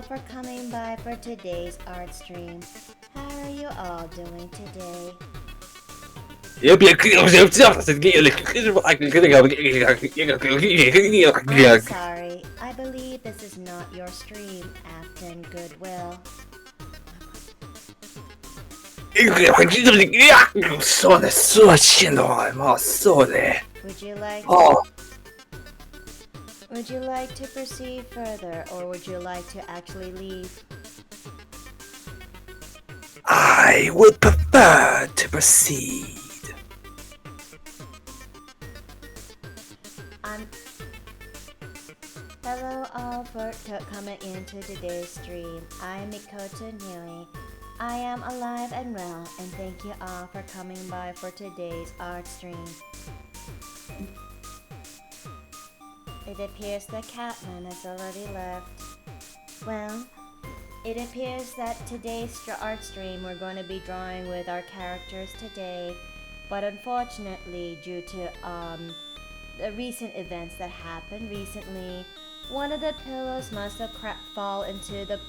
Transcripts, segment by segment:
for coming by for today's art stream. How are you all doing today? I'm sorry, I believe this is not your stream, Afton Goodwill. Would you like to proceed further, or would you like to actually leave? I would prefer to proceed. Hello all for coming into today's stream. I'm Mikoto Nui. I am alive and well, and thank you all for coming by for today's art stream. It appears the Catman has already left. Well, it appears that today's art stream we're going to be drawing with our characters today, but unfortunately due to the recent events that happened recently, one of the pillows must have fall into the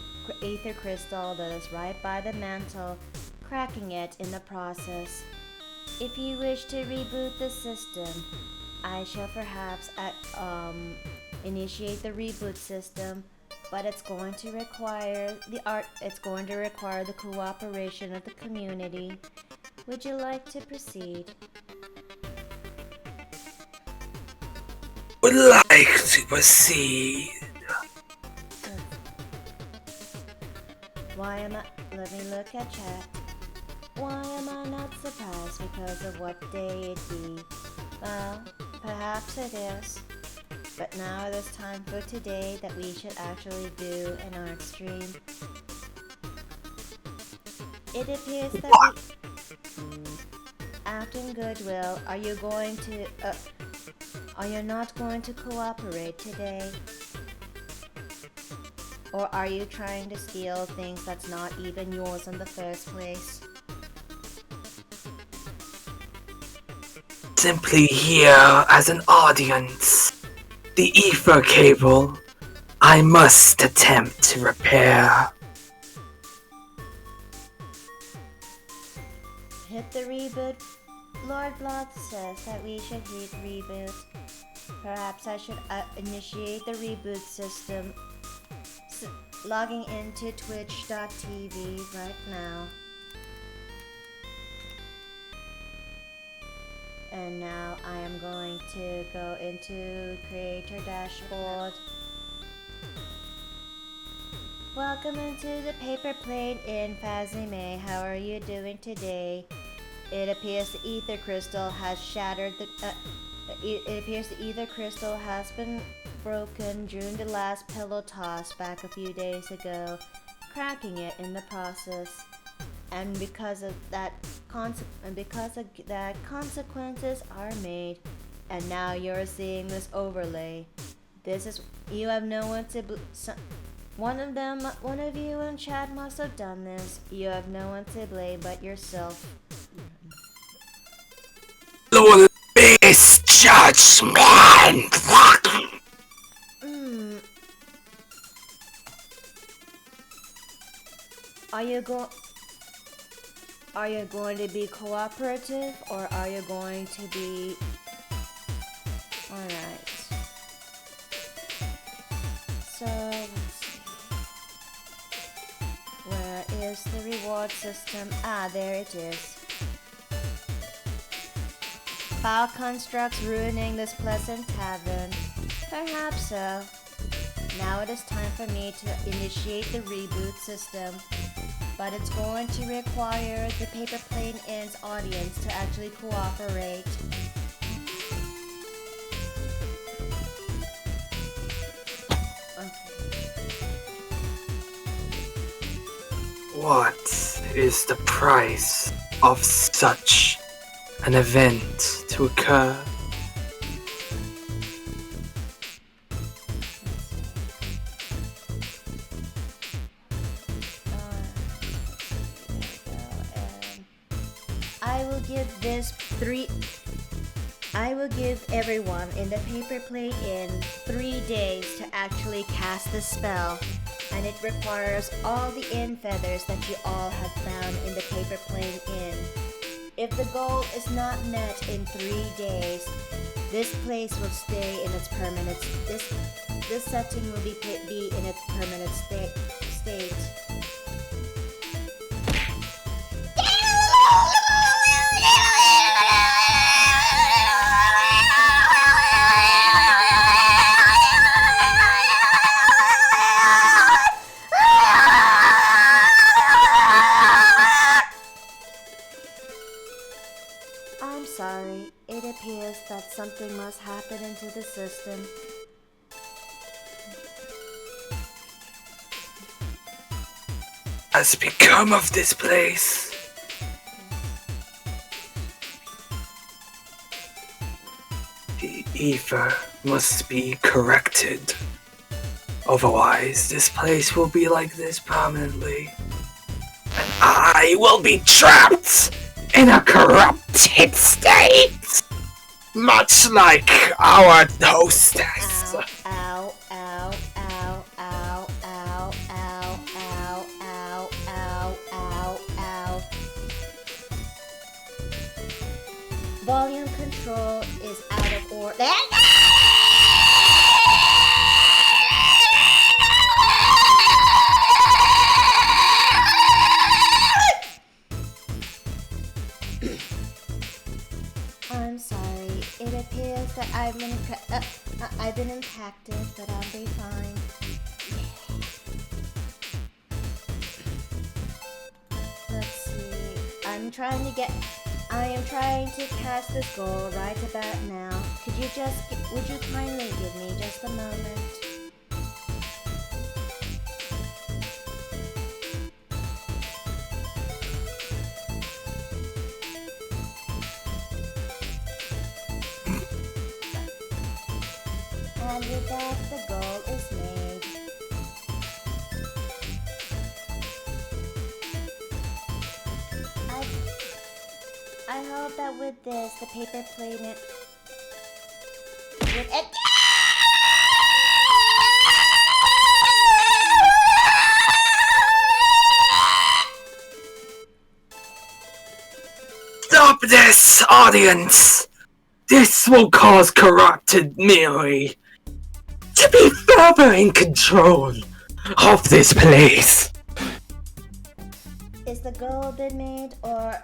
aether crystal that is right by the mantle, cracking it in the process. If you wish to reboot the system, I shall perhaps initiate the reboot system, but it's going to require the cooperation of the community. Would you like to proceed? Would like to proceed. Let me look at chat. Why am I not surprised because of what day it be? Well, perhaps it is. But now it is time for today that we should actually do an art stream. It appears that Afton Goodwill, are you not going to cooperate today? Or are you trying to steal things that's not even yours in the first place? Simply here as an audience. The ether cable I must attempt to repair. Hit the reboot. Lord Bloth says that we should hit reboot. Perhaps I should initiate the reboot system. Logging into twitch.tv right now. And now I am going to go into creator dashboard. Welcome into the paper plane in Fazime. How are you doing today? It appears the ether crystal has shattered it appears the ether crystal has been broken during the last pillow toss back a few days ago, cracking it in the process. And because of that, consequences are made. And now you're seeing this overlay. You have no one to. One of you in chat must have done this. You have no one to blame but yourself. Lord, misjudgment. Are you going to be cooperative, or are you going to be... Alright. So, let's see. Where is the reward system? Ah, there it is. Foul constructs ruining this pleasant tavern. Perhaps so. Now it is time for me to initiate the reboot system. But it's going to require the Paper Plane Inn's audience to actually cooperate. What is the price of such an event to occur? I will give everyone in the Paper Plane Inn 3 days to actually cast the spell. and it requires all the inn feathers that you all have found in the paper plane inn. If the goal is not met in 3 days, this place will stay in its permanent. This setting will be in its permanent state. I'm sorry. It appears that something must happen into the system. Has become of this place? The ether must be corrected. Otherwise, this place will be like this permanently. And I will be trapped in a corrupted state! Much like our hostess. Ow, ow, ow, ow, ow, ow, ow, ow, ow, ow, ow. Volume control is out of order. I'm sorry. It appears that I've been impacted, but I'll be fine. Let's see. I am trying to cast this goal right about now. Would you kindly give me just a moment? And with that, the goal is made. I hope that with this, the paper plane with it. Stop this, audience! This will cause corrupted Miri to be further in control of this place. Is the goal been made, or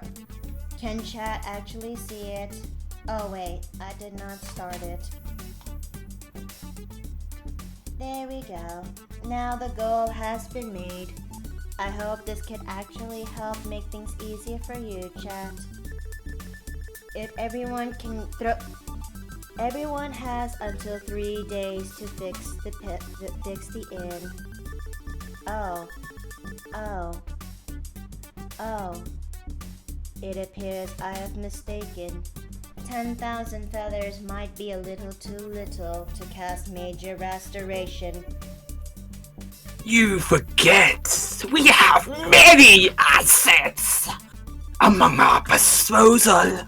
can chat actually see it? Oh wait, I did not start it. There we go. Now the goal has been made. I hope this can actually help make things easier for you, chat. If everyone has until 3 days to fix the inn. Oh. It appears I have mistaken. 10,000 feathers might be a little too little to cast major restoration. You forget we have many assets among our disposal.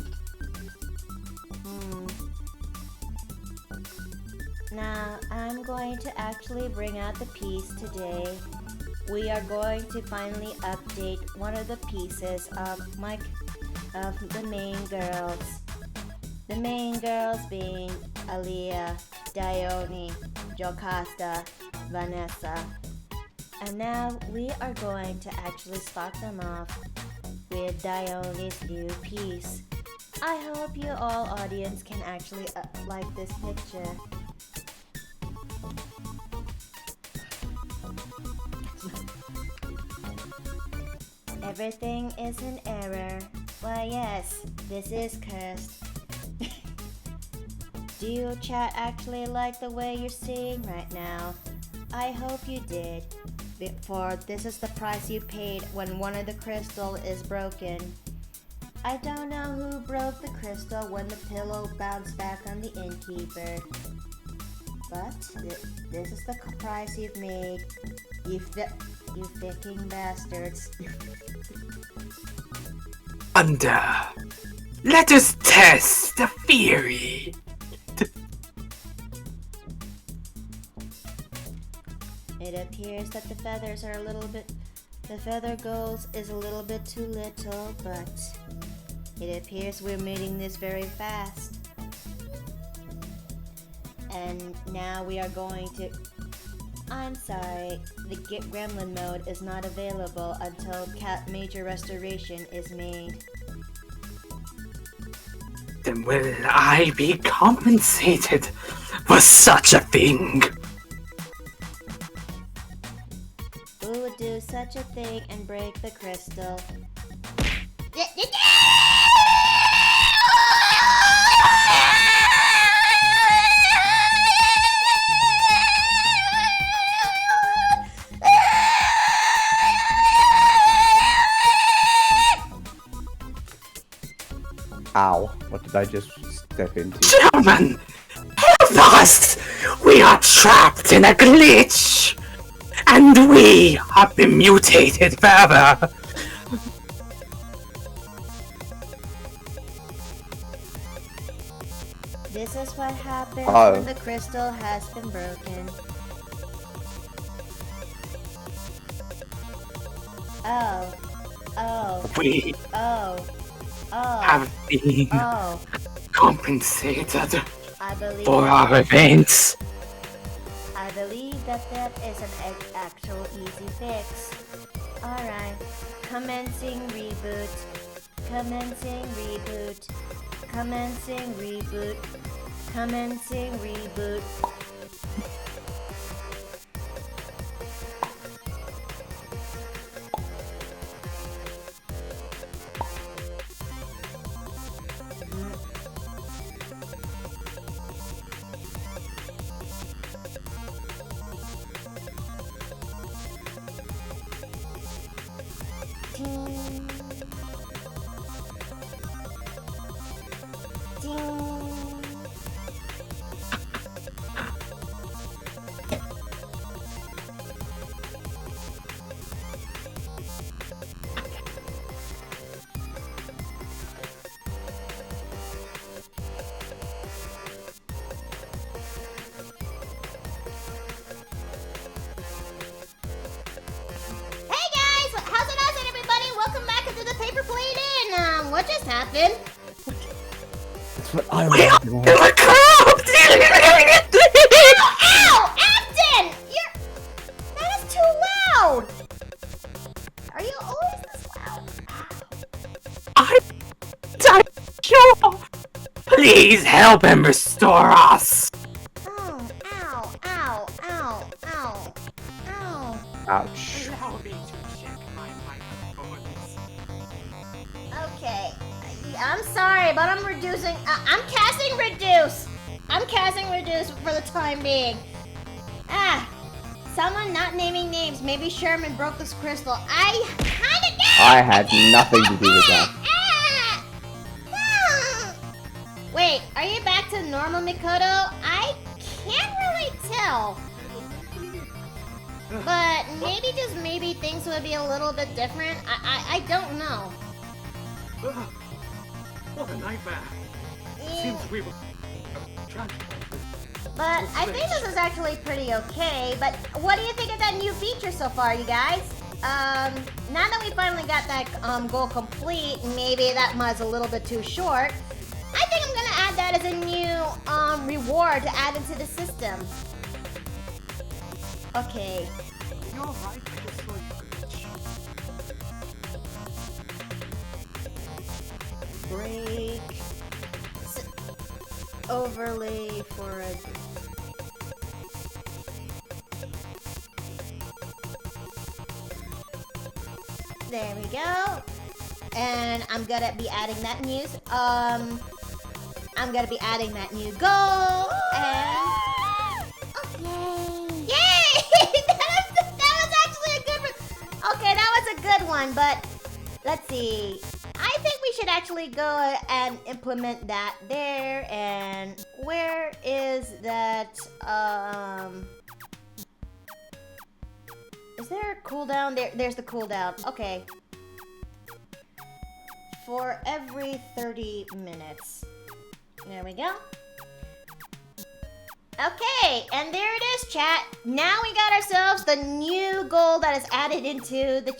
Now, I'm going to actually bring out the piece today. We are going to finally update one of the pieces of the main girls. The main girls being Aaliyah, Dione, Jocasta, Vanessa. And now we are going to actually start them off with Dione's new piece. I hope you all audience can actually like this picture. Everything is in error. Why yes, this is cursed. Do you chat actually like the way you're seeing right now? I hope you did. For this is the price you paid when one of the crystal is broken. I don't know who broke the crystal when the pillow bounced back on the innkeeper. But this is the price you've made. You fucking bastards. Let us test the theory. It appears appears that the feathers are a little bit... The feather goals is a little bit too little, but it appears we're meeting this very fast. And now we are going to... I'm sorry, the Get Gremlin mode is not available until Cat Major Restoration is made. Then will I be compensated for such a thing? Who would do such a thing and break the crystal? Ow. What did I just step into? Gentlemen, help us! We are trapped in a glitch! And we have been mutated further! This is what happens Oh. when the crystal has been broken. Oh. Oh. We Oh. Oh. have been Oh. compensated I believe for our events. I believe that is an actual easy fix. Alright. Commencing reboot. Commencing reboot. Commencing reboot. Commencing reboot. Ding. Ding. Hey guys, how's it everybody? Welcome back into the Paper Plate Inn. What just happened? That's what I We want are to in know. the club! Ow! Afton! That is too loud! Are you always this loud? I'm sure. Please help him restore us. Oh, ow, ow, ow, ow, ow. Ouch. Allow me to check my microphones. Okay. I'm sorry, but I'm reducing. I'm casting reduce. I'm casting reduce for the time being. Someone not naming names. Maybe Sherman broke this crystal. I kinda did. I had nothing to do with that. Wait, are you back to normal, Mikoto? I can't really tell. But maybe, just maybe, things would be a little bit different. I don't know. What a nightmare. Yeah. we were trapped. But I think this is actually pretty okay. But what do you think of that new feature so far, you guys? Now that we finally got that goal complete, maybe that was a little bit too short. I think I'm gonna add that as a new reward to add into the system. Okay. You're right, I just saw you. Break. Overlay for a... There we go. And I'm gonna be adding that news. I'm gonna be adding that new goal. And... Oh, yay! Yay! that was actually a good one. Okay, that was a good one, but let's see. I think we should actually go and implement that there. And where is that? Is there a cooldown? There's the cooldown. Okay. For every 30 minutes. There we go. Okay, and there it is, chat. Now we got ourselves the new goal that is added into the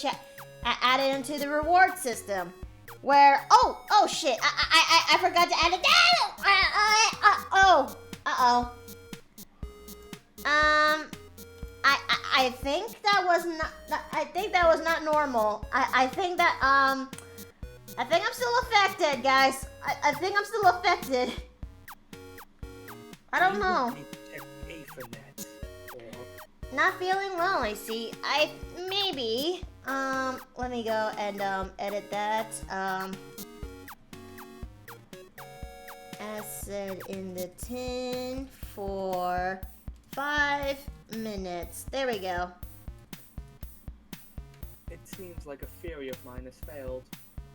added into the reward system. Where oh shit, I forgot to add it. I think that was not normal. I think that I think I'm still affected, guys. I think I'm still affected. I don't know. Not feeling well, I see. Maybe. Let me go and edit that. Acid in the tin for 5 minutes. There we go. It seems like a theory of mine has failed.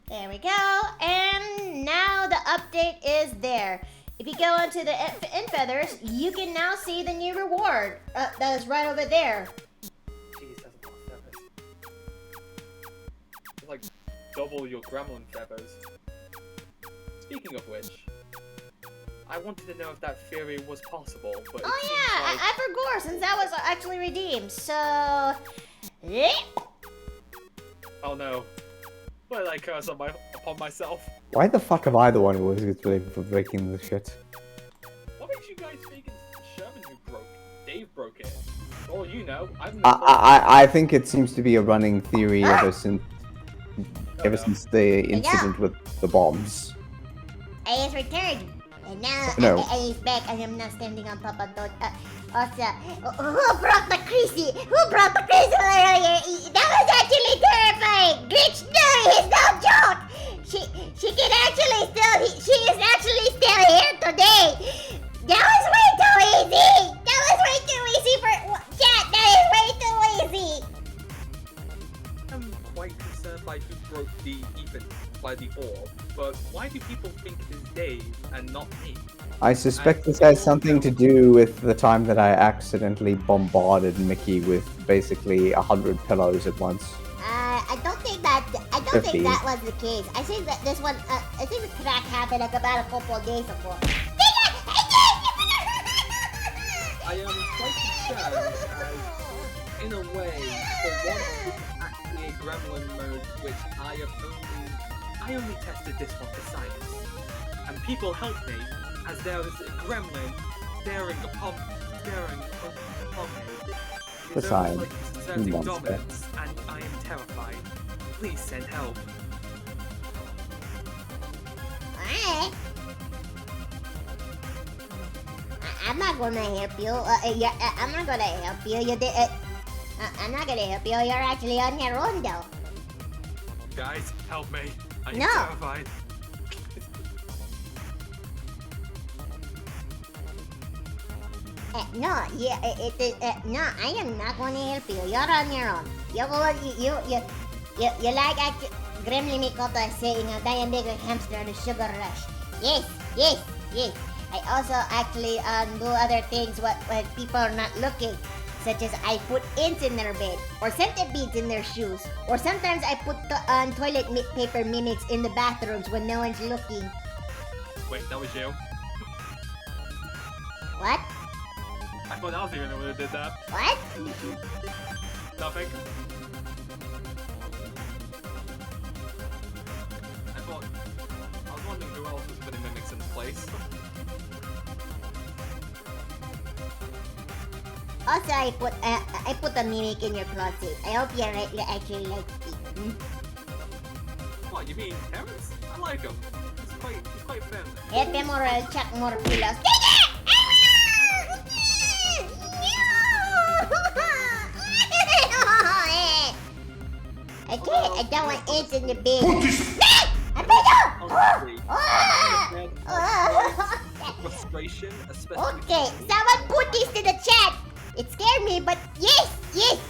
There we go. And now the update is there. If you go into the Infeathers, you can now see the new reward. That is right over there. Jeez, that's a lot of feathers. It's like double your gremlin feathers. Speaking of which, I wanted to know if that theory was possible, but Oh yeah, like... I forgot since that was actually redeemed. So, Oh no. Why did I curse upon myself? Why the fuck am I the one who was to blame for breaking the shit? What makes you guys think it's Sherman who broke? Dave broke it. Well, you know, I think it seems to be a running theory ever since the incident with the bombs. I is returned. And now No. I is back and I'm not standing on Papa Dot. Also, who brought the crazy? Who brought the crazy earlier? That was actually terrifying. Glitch, no, he's no joke. She can actually still. She is actually still here today. That was way too easy. That was way too easy for chat. That is way too easy. I'm quite concerned by who broke the even by the orb, but why do people think it is Dave and not me? I suspect this has something to do with the time that I accidentally bombarded Mickey with basically 100 pillows at once. I don't think that. I don't 50. think that was the case. I think that this one. I think the crack happened like about a couple of days ago. I am quite concerned as, in a way, for once this is actually a gremlin mode, which I only tested this one for science. And people help me, as there is a gremlin staring upon me. For science, Exerting monster. dominance, and I am terrified. Please send help. Alright. I'm not gonna help you. I'm not gonna help you. I'm not gonna help you. You're actually on your own, though. Guys, help me. I am No. terrified. No, no, I am not gonna help you. You're on your own. You like Gremlin Mikoto is saying a diabetic hamster and a sugar rush. Yes. I also actually do other things when people are not looking, such as I put ants in their bed, or centipedes in their shoes, or sometimes I put toilet paper mimics in the bathrooms when no one's looking. Wait, that was you? What? I thought I was the only one who did that. What? Nothing. I was wondering who else was putting mimics in place. Also, I put a mimic in your closet. I hope you actually like it. What, you mean Terrence? I like him. He's quite thin. Help him or I'll chuck more pillows. Okay, I don't want ants in the bed. Honestly, frustration, especially. Okay, someone put this in the chat. It scared me, but yes,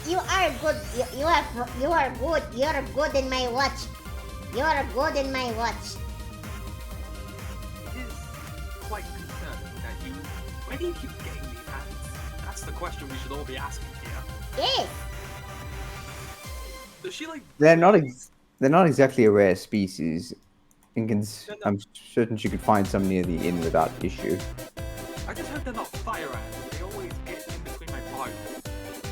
you are good. You are good. You are good in my watch. You are good in my watch. It is quite concerning that where do you keep getting these ants? That's the question we should all be asking here. Yes. Does she like? They're not exactly a rare species. I'm certain you could find some near the inn without issue. I just hope they're not fire ants.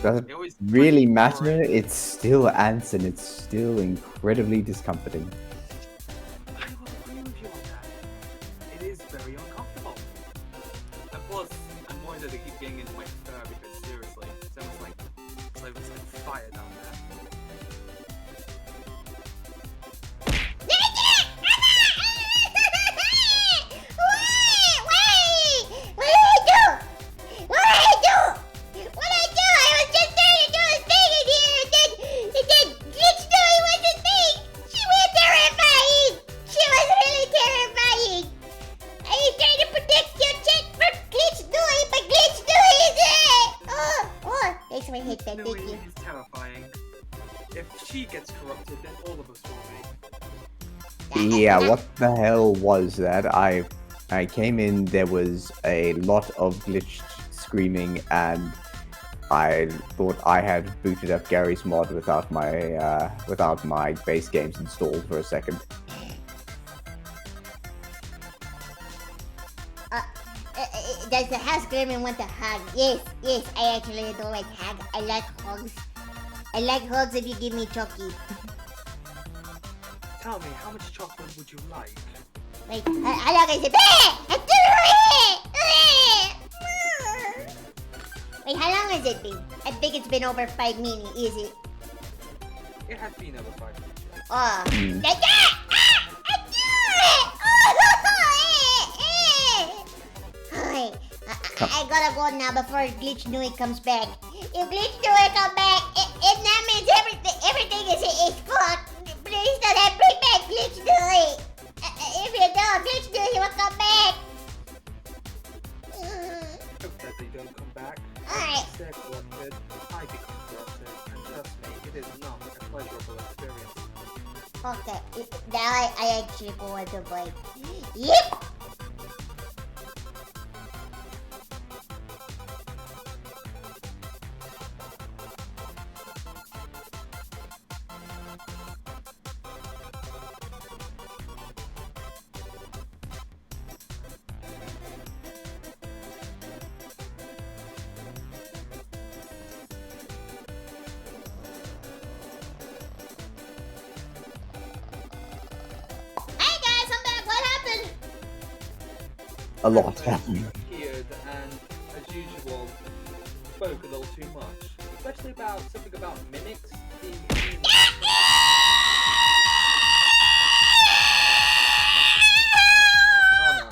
Does it It always really brings matter? joy. It's still ants and it's still incredibly discomforting. I will agree with you on that. It is very uncomfortable. And plus, I'm worried that they keep getting into my fur because seriously, it's almost like fire down there. Louis is terrifying. If she gets corrupted, then all of us will be. Yeah, what the hell was that? I came in, there was a lot of glitched screaming, and I thought I had booted up Gary's mod without my base games installed for a second. Does the house Gremlin want a hug? Yes, I actually don't like hug. I like hugs. I like hugs if you give me Chucky. Tell me, how much chocolate would you like? Wait, how long is it? Wait, how long has it been? I think it's been over 5 minutes, is it? It has been over 5 minutes. Oh. Mm. I gotta go now before Glitch Nui comes back. If Glitch Nui comes back, it that means everything is fucked. Please don't bring back Glitch Nui. If you don't, Glitch Nui will come back. Hope that they don't come back. Alright. They're corrupted, I become corrupted, and trust me, it is not a pleasurable experience. Okay, now I actually go on the bike. Yep! A lot happened. Appeared and, as usual, spoke a little too much. Especially about something about mimics being immune. Oh no.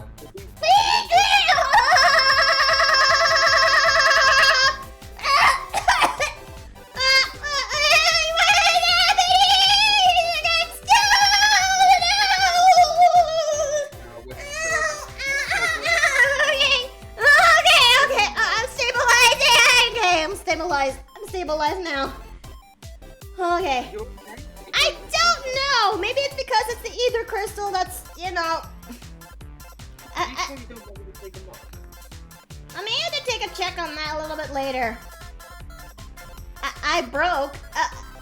I'm stabilized now. Okay. You're okay? I don't know. Maybe it's because it's the ether crystal that's, you know. You sure you don't want me to take them off? I may have to take a check on that a little bit later. I broke.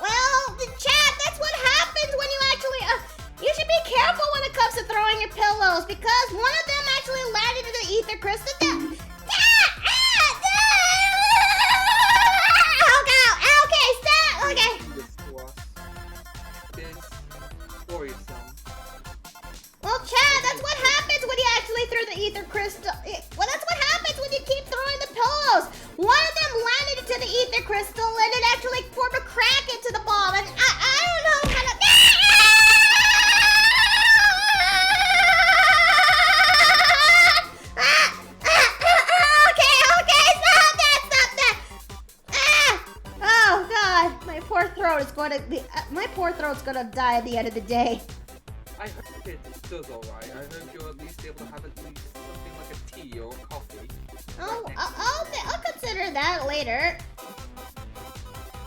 Well, chat, that's what happens when you actually. You should be careful when it comes to throwing your pillows because one of them actually landed in the ether crystal. Well, Chad, that's what happens when you actually threw the ether crystal. Well, that's what happens when you keep throwing the pillows. One of them landed into the ether crystal and it actually formed a crack into the ball. And I don't know how to. My poor throat's gonna die at the end of the day. I hope it does alright. I hope you'll at least be able to have at least something like a tea or a coffee. I'll consider that later.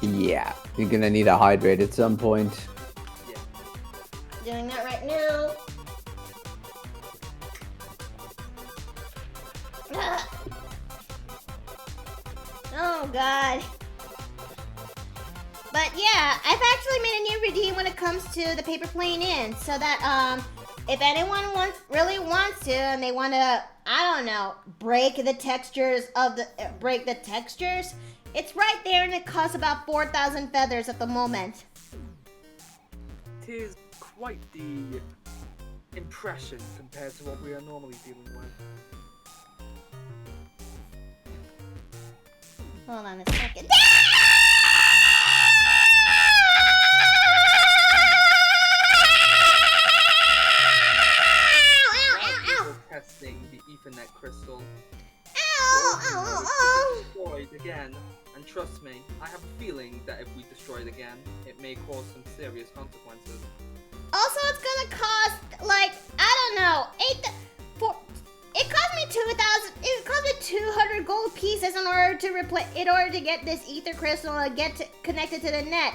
Yeah, you're gonna need a hydrate at some point. Yeah. Doing that right now. Oh god. But yeah, I've actually made a new routine when it comes to the paper plane in, so that if anyone really wants to, and they want to, I don't know, break the textures, it's right there, and it costs about 4,000 feathers at the moment. It is quite the impression compared to what we are normally dealing with. Hold on a second. Testing the Ethernet crystal. Ow! Destroyed again, and trust me, I have a feeling that if we destroy it again, it may cause some serious consequences. Also, it's gonna cost, like, I don't know, it cost me 200 gold pieces in order to get this ether crystal and connected to the net.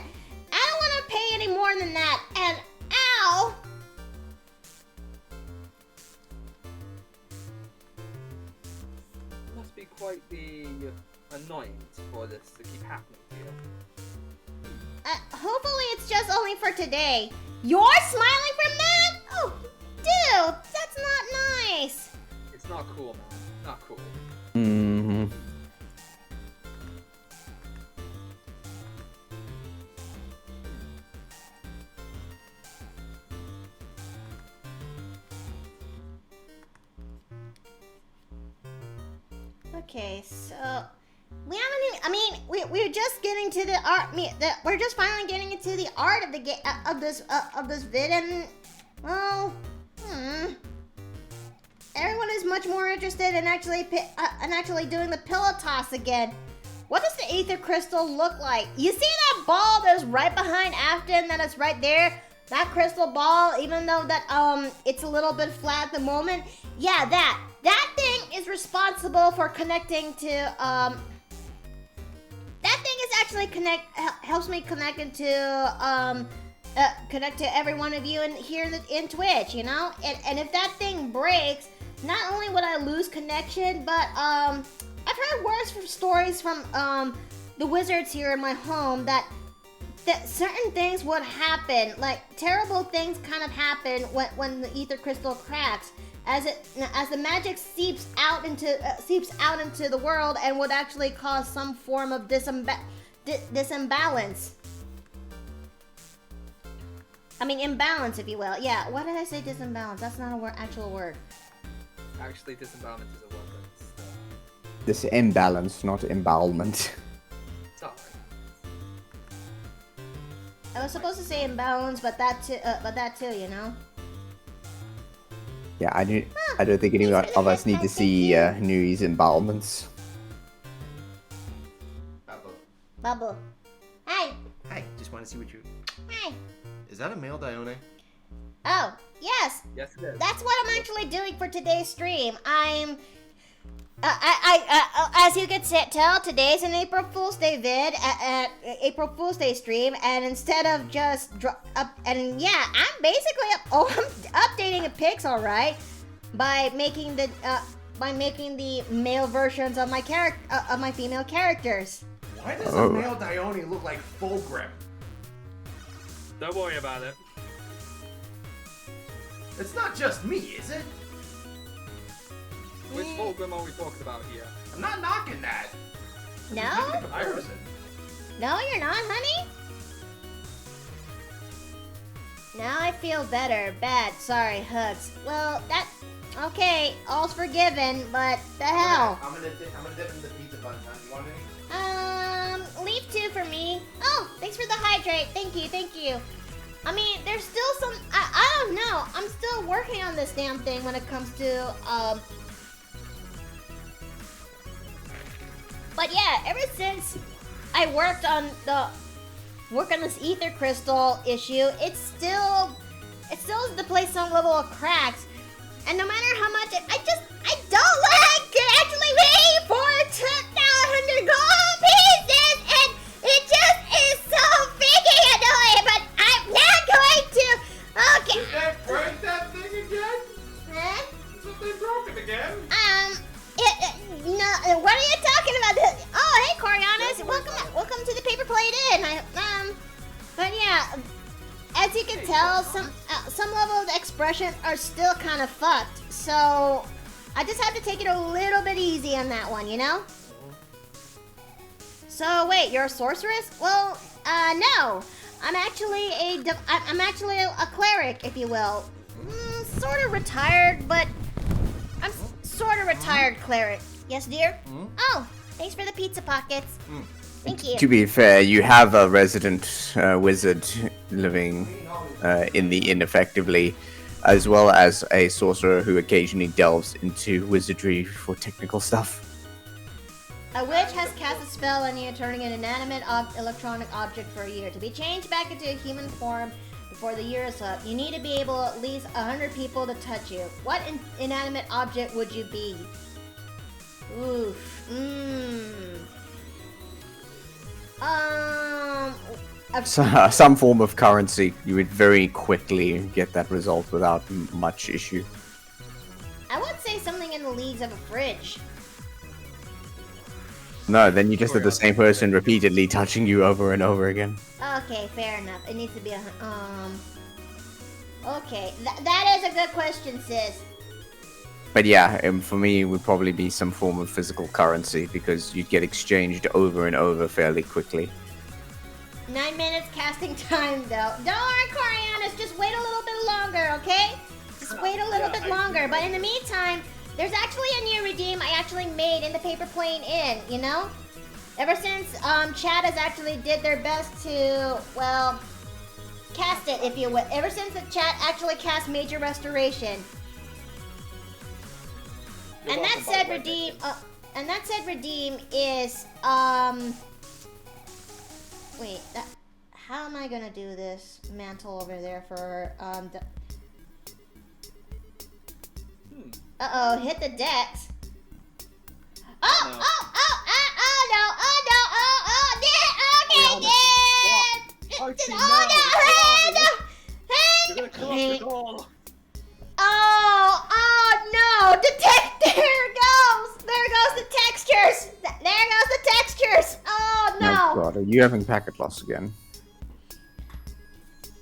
I don't want to pay any more than that, and ow! Must be quite the annoyance for this to keep happening to you. Hopefully it's just only for today. You're smiling from that? Oh, dude, that's not nice. It's not cool, man. Not cool. Mm-hmm. Okay, so we haven't even, I mean, we're just getting to the art. We're just finally getting into the art of the of this vid, and well, everyone is much more interested in actually doing the pillow toss again. What does the ether crystal look like? You see that ball that's right behind Afton, that is right there? That crystal ball, even though that it's a little bit flat at the moment. Yeah, that thing is responsible for connecting to that thing is actually helps me connect to every one of you in Twitch, you know? And if that thing breaks, not only would I lose connection, but I've heard worse stories from the wizards here in my home that certain things would happen, like terrible things kind of happen when the ether crystal cracks, as the magic seeps out into the world, and would actually cause some form of disimbalance. I mean, imbalance, if you will. Yeah, why did I say disimbalance? That's not actual word. Actually, disembalance is a word that's... This imbalance, not embowelment. It's alright. I was supposed to say imbalance, but that too, you know? Yeah, I don't think any of us need to see Nuri's embowelments. Bubble. Hi. Hi, just want to see what you... Hi. Is that a male Dione? Oh, yes. Yes, it is. That's what I'm actually doing for today's stream. As you can tell, today's an April Fool's Day vid, April Fool's Day stream, and instead of just I'm basically updating the pics, all right, by making the male versions of my female characters. Why does a male Dione look like Fulgrim? Don't worry about it. It's not just me, is it? Which Fulgrim are we talking about here? I'm not knocking that. No? Making a comparison. No, you're not, honey? Now I feel better. Bad. Sorry, hugs. Well, okay, all's forgiven, but the hell? I'm gonna dip in the pizza bun. You want any? Leave 2 for me. Oh, thanks for the hydrate. Thank you. I mean, there's still some, I don't know. I'm still working on this damn thing when it comes to, but yeah, ever since I worked on this ether crystal issue, it still displays some level of cracks. And no matter how much I don't like to actually pay for 2,000 gold pieces, and it just is so freaking annoying, but I'm not going to, okay. Did they break that thing again? Huh? Something broken again? No, what are you talking about? Oh, hey, Corianis, welcome to the Paper Plate Inn. But yeah, as you can tell, some level of the expressions are still kind of fucked. So I just have to take it a little bit easy on that one, you know? So wait, you're a sorceress? Well, no. I'm actually a cleric, if you will. Sort of retired, but I'm sort of retired cleric. Yes, dear? Oh, thanks for the pizza pockets. Thank you. To be fair, you have a resident wizard living in the inn effectively, as well as a sorcerer who occasionally delves into wizardry for technical stuff. A witch has cast a spell on you, turning an inanimate electronic object for a year to be changed back into a human form before the year is up. You need to be able at least 100 people to touch you. What inanimate object would you be? Oof. Some form of currency. You would very quickly get that result without much issue. I would say something in the leagues of a fridge. No, then you just have the same person repeatedly touching you over and over again. Okay, fair enough. It needs to be a Okay, that is a good question, sis. But yeah, for me, it would probably be some form of physical currency because you'd get exchanged over and over fairly quickly. 9 minutes casting time, though. Don't worry, Corianis, just wait a little bit longer, okay? Just wait a little bit longer. But in the meantime, there's actually a new redeem I actually made in the Paper Plane Inn, you know? Ever since chat has actually did their best to, well, cast it, if you will. Ever since the chat actually cast Major Restoration. And that said redeem is wait, how am I gonna do this mantle over there for uh-oh, hit the dex. You're gonna kill us all. Oh no! There goes the textures. There goes the textures. Oh no! Oh god, are you having packet loss again?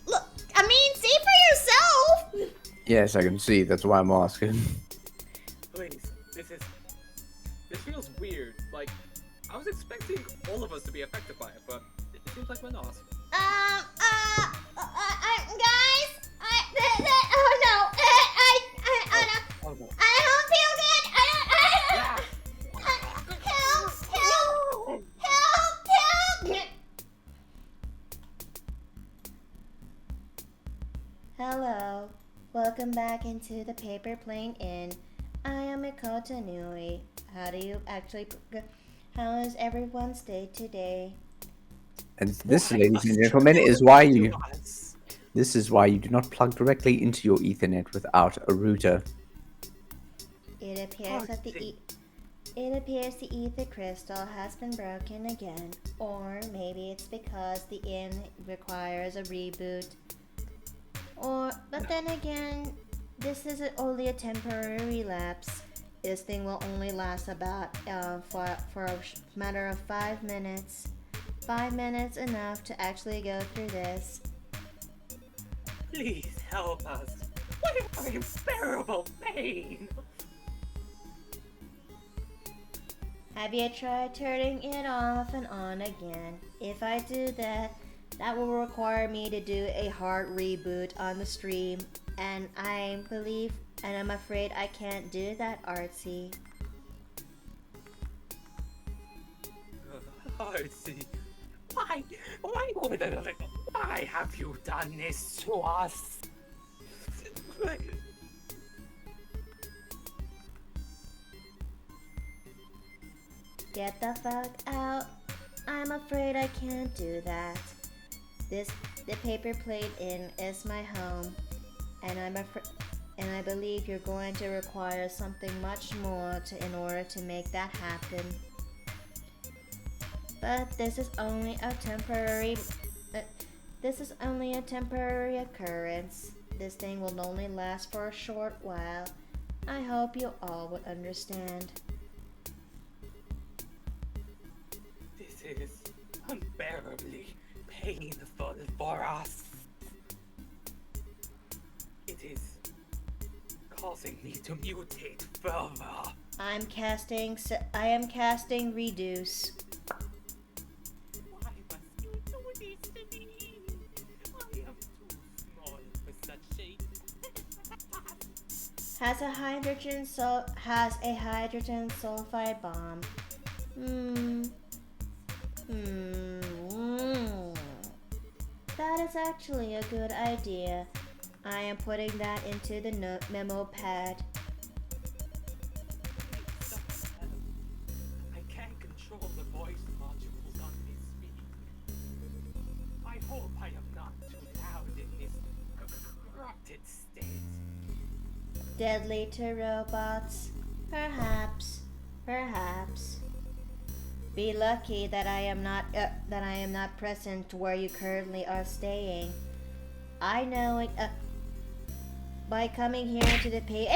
Look, I mean, see for yourself. Yes, I can see. That's why I'm asking. Please, this feels weird. Like, I was expecting all of us to be affected by it, but it seems like we're not. Guys, oh no, Oh no. I don't feel good. Help! Hello, welcome back into the Paper Plane Inn. I am Mikoto Nui. How is everyone's day today? And this, ladies and gentlemen, is why you. This is why you do not plug directly into your Ethernet without a router. It appears that the ether crystal has been broken again, or maybe it's because the inn requires a reboot. But then again, this is only a temporary relapse. This thing will only last about for a matter of 5 minutes. 5 minutes enough to actually go through this. Please help us. What an unbearable pain. Have you tried turning it off and on again? If I do that, that will require me to do a hard reboot on the stream, and I'm afraid I can't do that, Artsy. Artsy, why have you done this to us? Get the fuck out. I'm afraid I can't do that. The Paper Plane Inn is my home, and I believe you're going to require something much more in order to make that happen. But this is only a temporary occurrence. This thing will only last for a short while. I hope you all would understand. This is unbearably painful for us. causing me to mutate further. I am casting reduce. Why must you do this to me? I am too small for such a... Has a hydrogen sulfide bomb. That is actually a good idea. I am putting that into the memo pad. I can't control the voice modules on this speed. I hope I am not too loud in this corrupted state. Deadly to robots? Perhaps. Be lucky that I am not present where you currently are staying. I know it by coming here to the page.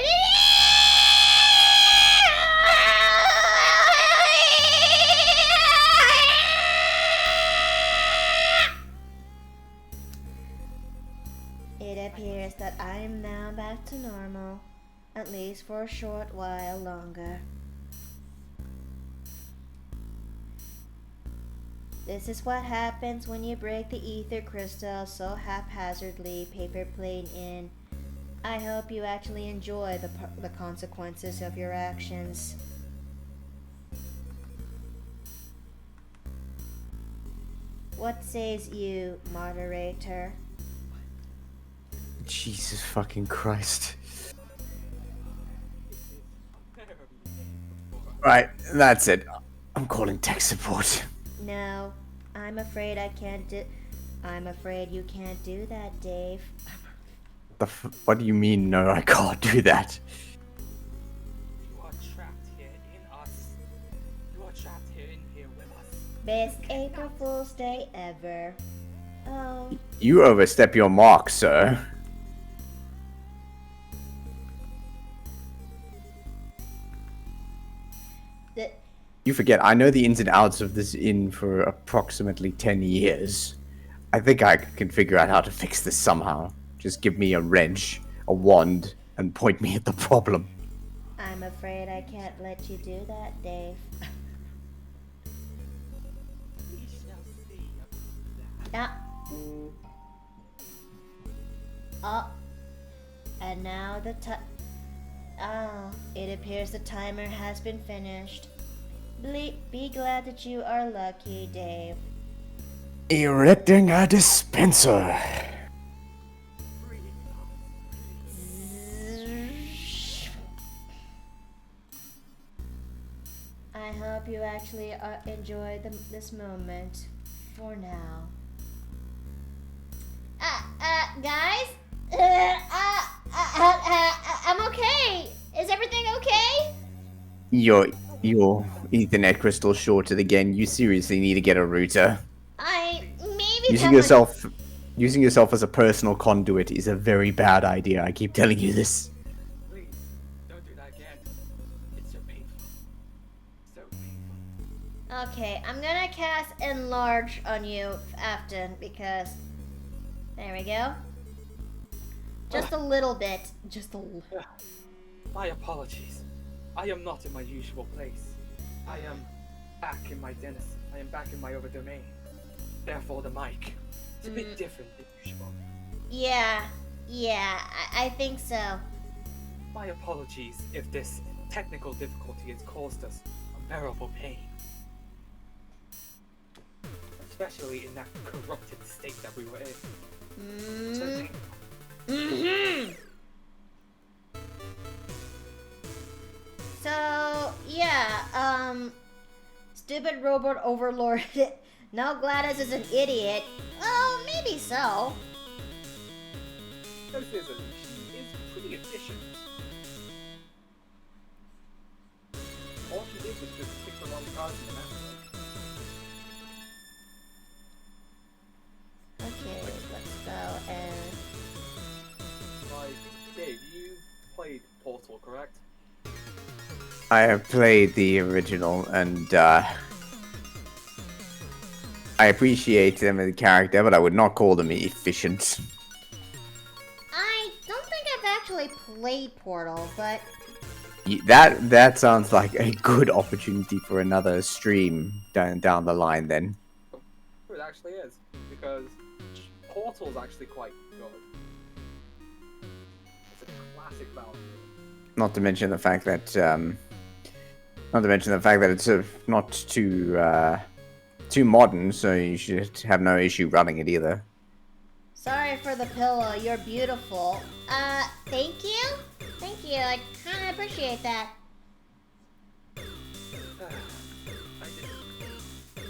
It appears that I am now back to normal, at least for a short while longer. This is what happens when you break the ether crystal so haphazardly, paper plane in. I hope you actually enjoy the consequences of your actions. What says you, moderator? Jesus fucking Christ. Right, that's it. I'm calling tech support. No, I'm afraid you can't do that, Dave. What do you mean, no, I can't do that? You are trapped here in us. You are trapped here with us. Best April Fool's Day ever. Oh. You overstep your mark, sir. You forget, I know the ins and outs of this inn for approximately 10 years. I think I can figure out how to fix this somehow. Just give me a wrench, a wand, and point me at the problem. I'm afraid I can't let you do that, Dave. We shall see about that. And now it appears the timer has been finished. Be glad that you are lucky, Dave. Erecting a dispenser. I hope you actually enjoy this moment. For now. Guys? I'm okay. Is everything okay? Your Ethernet crystal shorted again. You seriously need to get a router. Using yourself as a personal conduit is a very bad idea. I keep telling you this. Please, don't do that again. It's so painful. So painful. Okay, I'm gonna cast Enlarge on you, Afton, because... There we go. Just a little bit. Just a little. My apologies. I am not in my usual place. I am back in my denizen. I am back in my other domain. Therefore, the mic. It's a bit different than usual. Yeah, I think so. My apologies if this technical difficulty has caused us unbearable pain. Especially in that corrupted state that we were in. So painful. So, yeah, stupid robot overlord. Now Gladys is an idiot. Oh, maybe so. This resolution is pretty efficient. All she did was just pick the wrong cards in the map. Okay, let's go and... Like, Dave, you've played Portal, correct? I have played the original, and I appreciate them as a character, but I would not call them efficient. I don't think I've actually played Portal, but That sounds like a good opportunity for another stream down the line. Then It actually is, because Portal's actually quite good. It's a classic Battlefield. not to mention the fact that it's not too modern, so you should have no issue running it either. sorry for the pillow. You're beautiful. Thank you? Thank you. I kind of appreciate that.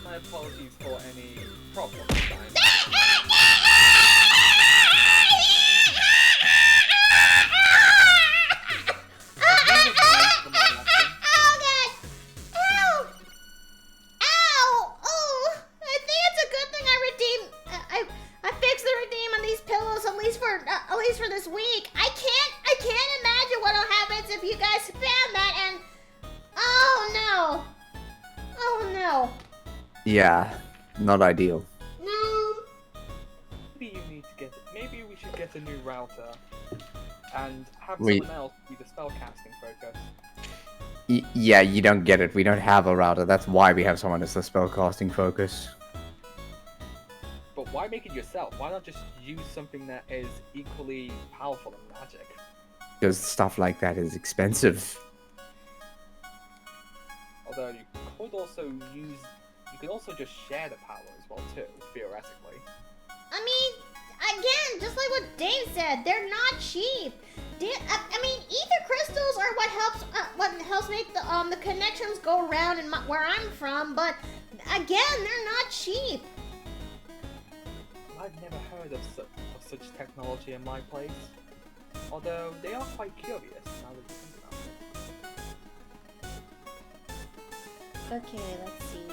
My apologies for any problems. Time. Oh, God! Ow! Ow! Oh! I think it's a good thing I redeemed. I fixed the redeem on these pillows at least for this week. I can't imagine what'll happen if you guys spam that and. Oh no! Oh no! Yeah, not ideal. No. Maybe we should get a new router and have Wait. someone else be the spellcasting focus. Yeah, you don't get it. We don't have a router. That's why we have someone as the spellcasting focus. But why make it yourself? Why not just use something that is equally powerful than magic? Because stuff like that is expensive. Although you could also just share the power as well too, theoretically. I mean, again, just like what Dave said, they're not cheap. I mean, ether crystals are what helps make the connections go around in where I'm from. But again, they're not cheap. I've never heard of such technology in my place. Although they are quite curious now that you think about it. Okay, let's see.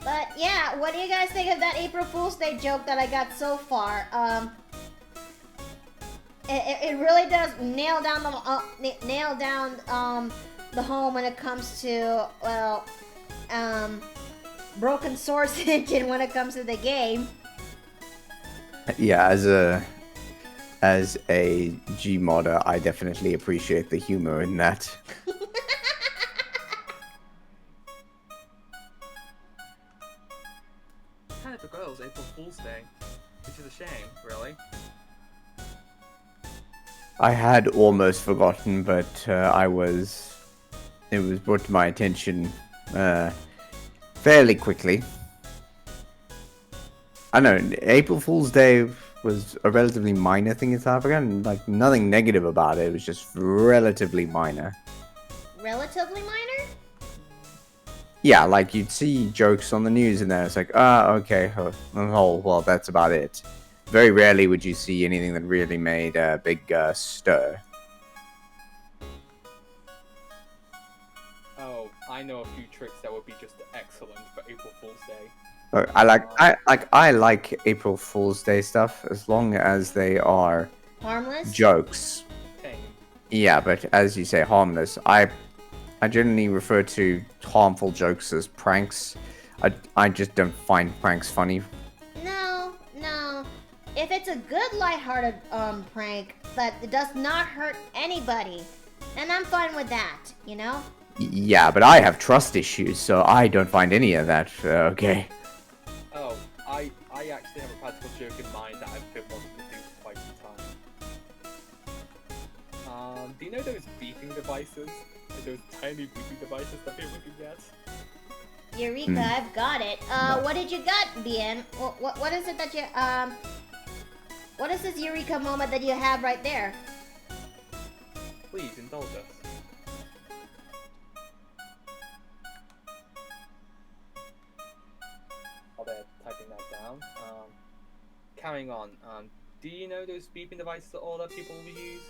But yeah, what do you guys think of that April Fool's Day joke that I got so far? It really does nail down the home when it comes to broken source engine when it comes to the game. Yeah, as a Gmodder, I definitely appreciate the humor in that. Kind of forgot it was April Fool's Day, which is a shame, really. I had almost forgotten, but it was brought to my attention fairly quickly. I know April Fool's Day was a relatively minor thing in South Africa, and like nothing negative about it. It was just relatively minor. Relatively minor? Yeah, like you'd see jokes on the news, and then it's like, okay, oh, well, that's about it. Very rarely would you see anything that really made a big stir. Oh, I know a few tricks that would be just excellent for April Fool's Day. I like April Fool's Day stuff as long as they are Harmless? jokes. Tame. Yeah, but as you say, harmless. I generally refer to harmful jokes as pranks. I just don't find pranks funny. No. If it's a good lighthearted prank that it does not hurt anybody, then I'm fine with that, you know? Yeah, but I have trust issues, so I don't find any of that okay. Oh, I actually have a practical joke in mind that I've been wanting to do for quite some time. Do you know those beeping devices? Those tiny beeping devices that people can get? Eureka, I've got it. What did you got, BN? What is it that you, what is this Eureka moment that you have right there? Please indulge us. While they're typing that down, carrying on. Do you know those beeping devices that all the people will use?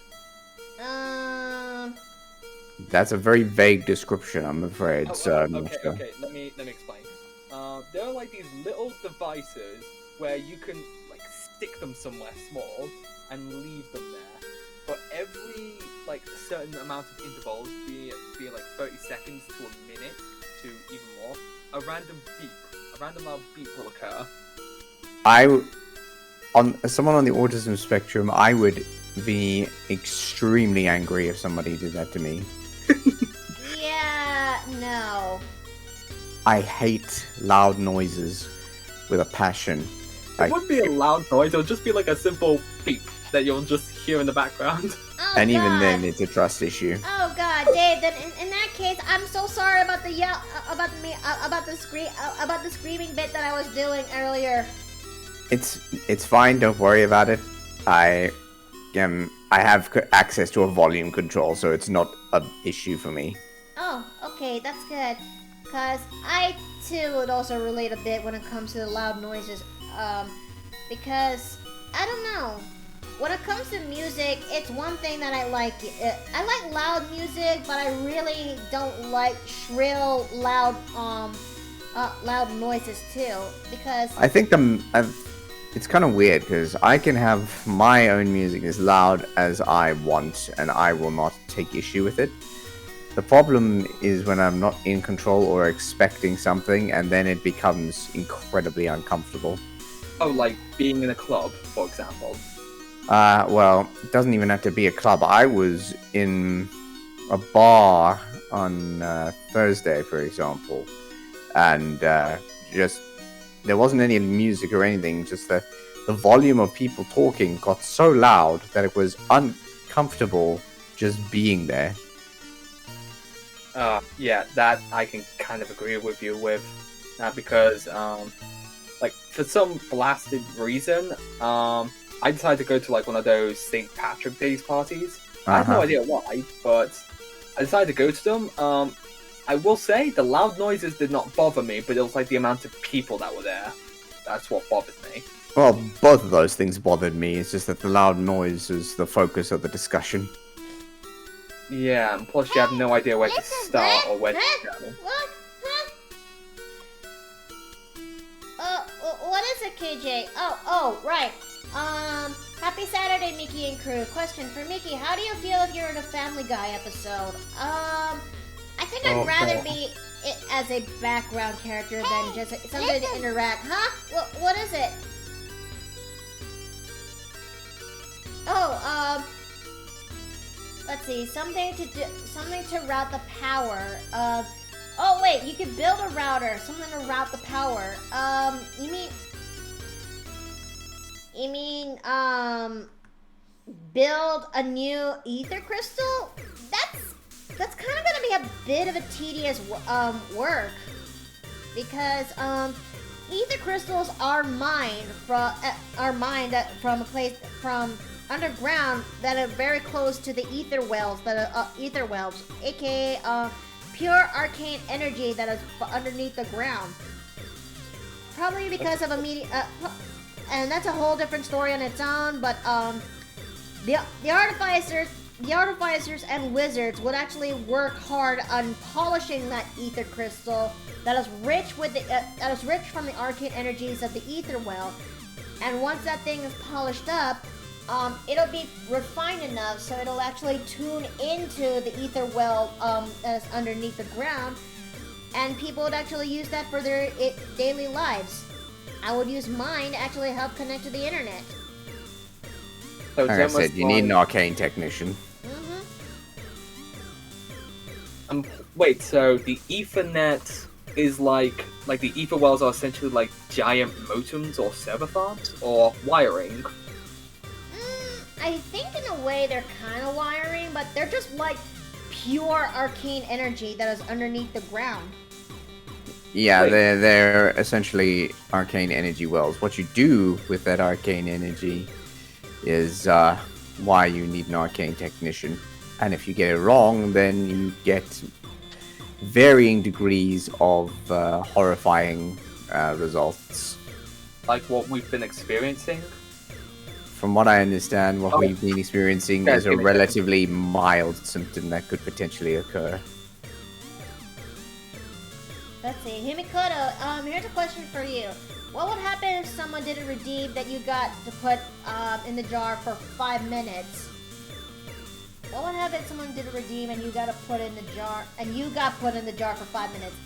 That's a very vague description, I'm afraid. Oh, So I'm okay, not sure. okay. Let me explain. There are like these little devices where you can like stick them somewhere small and leave them there. For every like certain amount of intervals, be it like 30 seconds to a minute to even more, a random loud beep will occur. on someone on the autism spectrum, I would be extremely angry if somebody did that to me. Yeah, no. I hate loud noises with a passion. It wouldn't be a loud noise, it'll just be like a simple beep that you'll just hear in the background. Oh, And even God. then, it's a trust issue. Oh God, Dave. Then in that case, I'm so sorry about the yell, about the screaming bit that I was doing earlier. It's fine. Don't worry about it. I have access to a volume control, so it's not an issue for me. Oh, okay, that's good. Cause I too would also relate a bit when it comes to the loud noises. Because I don't know. When it comes to music, it's one thing that I like. I like loud music, but I really don't like shrill, loud noises too. Because I think it's kind of weird because I can have my own music as loud as I want, and I will not take issue with it. The problem is when I'm not in control or expecting something, and then it becomes incredibly uncomfortable. Oh, like being in a club, for example. Well, it doesn't even have to be a club. I was in a bar on Thursday, for example, and just there wasn't any music or anything. Just the volume of people talking got so loud that it was uncomfortable just being there. Yeah, that I can kind of agree with you with, because like for some blasted reason, I decided to go to like one of those St. Patrick's Day parties. I have no idea why, but I decided to go to them. I will say the loud noises did not bother me, but it was like the amount of people that were there. That's what bothered me. Well, both of those things bothered me. It's just that the loud noise is the focus of the discussion. Yeah, and plus you have no idea where to start or where to go. What? Huh? What is it, KJ? Oh, right. Happy Saturday, Mickey and crew. Question for Mickey: how do you feel if you're in a Family Guy episode? I think I'd rather be it as a background character than just somebody to interact. Huh? What is it? Oh, let's see. Something to route the power of. Oh wait, you can build a router. Something to route the power. You mean build a new ether crystal? That's kind of gonna be a bit of a tedious work, because ether crystals are mined from a place from underground that are very close to the ether wells, aka pure arcane energy that is underneath the ground. Probably because of and that's a whole different story on its own. But the artificers and wizards would actually work hard on polishing that ether crystal that is rich from the arcane energies of the ether well. And once that thing is polished up, it'll be refined enough so it'll actually tune into the ether well that's underneath the ground, and people would actually use that for their daily lives. I would use mine to actually help connect to the internet. So Like I said, you need an arcane technician. Wait, so the Ethernet is like the ether wells are essentially like giant modems or server farms or wiring? I think in a way they're kind of wiring, but they're just like pure arcane energy that is underneath the ground. Yeah, Wait. they're essentially arcane energy wells. What you do with that arcane energy is why you need an arcane technician. And if you get it wrong, then you get varying degrees of horrifying results. Like what we've been experiencing? From what I understand, what we've been experiencing Yeah, is a give me- relatively mild symptom that could potentially occur. Let's see, Himikoto, here's a question for you. What would happen if someone did a redeem that you got to put in the jar for 5 minutes? What would happen if someone did a redeem and you got to put in the jar, and you got put in the jar for 5 minutes?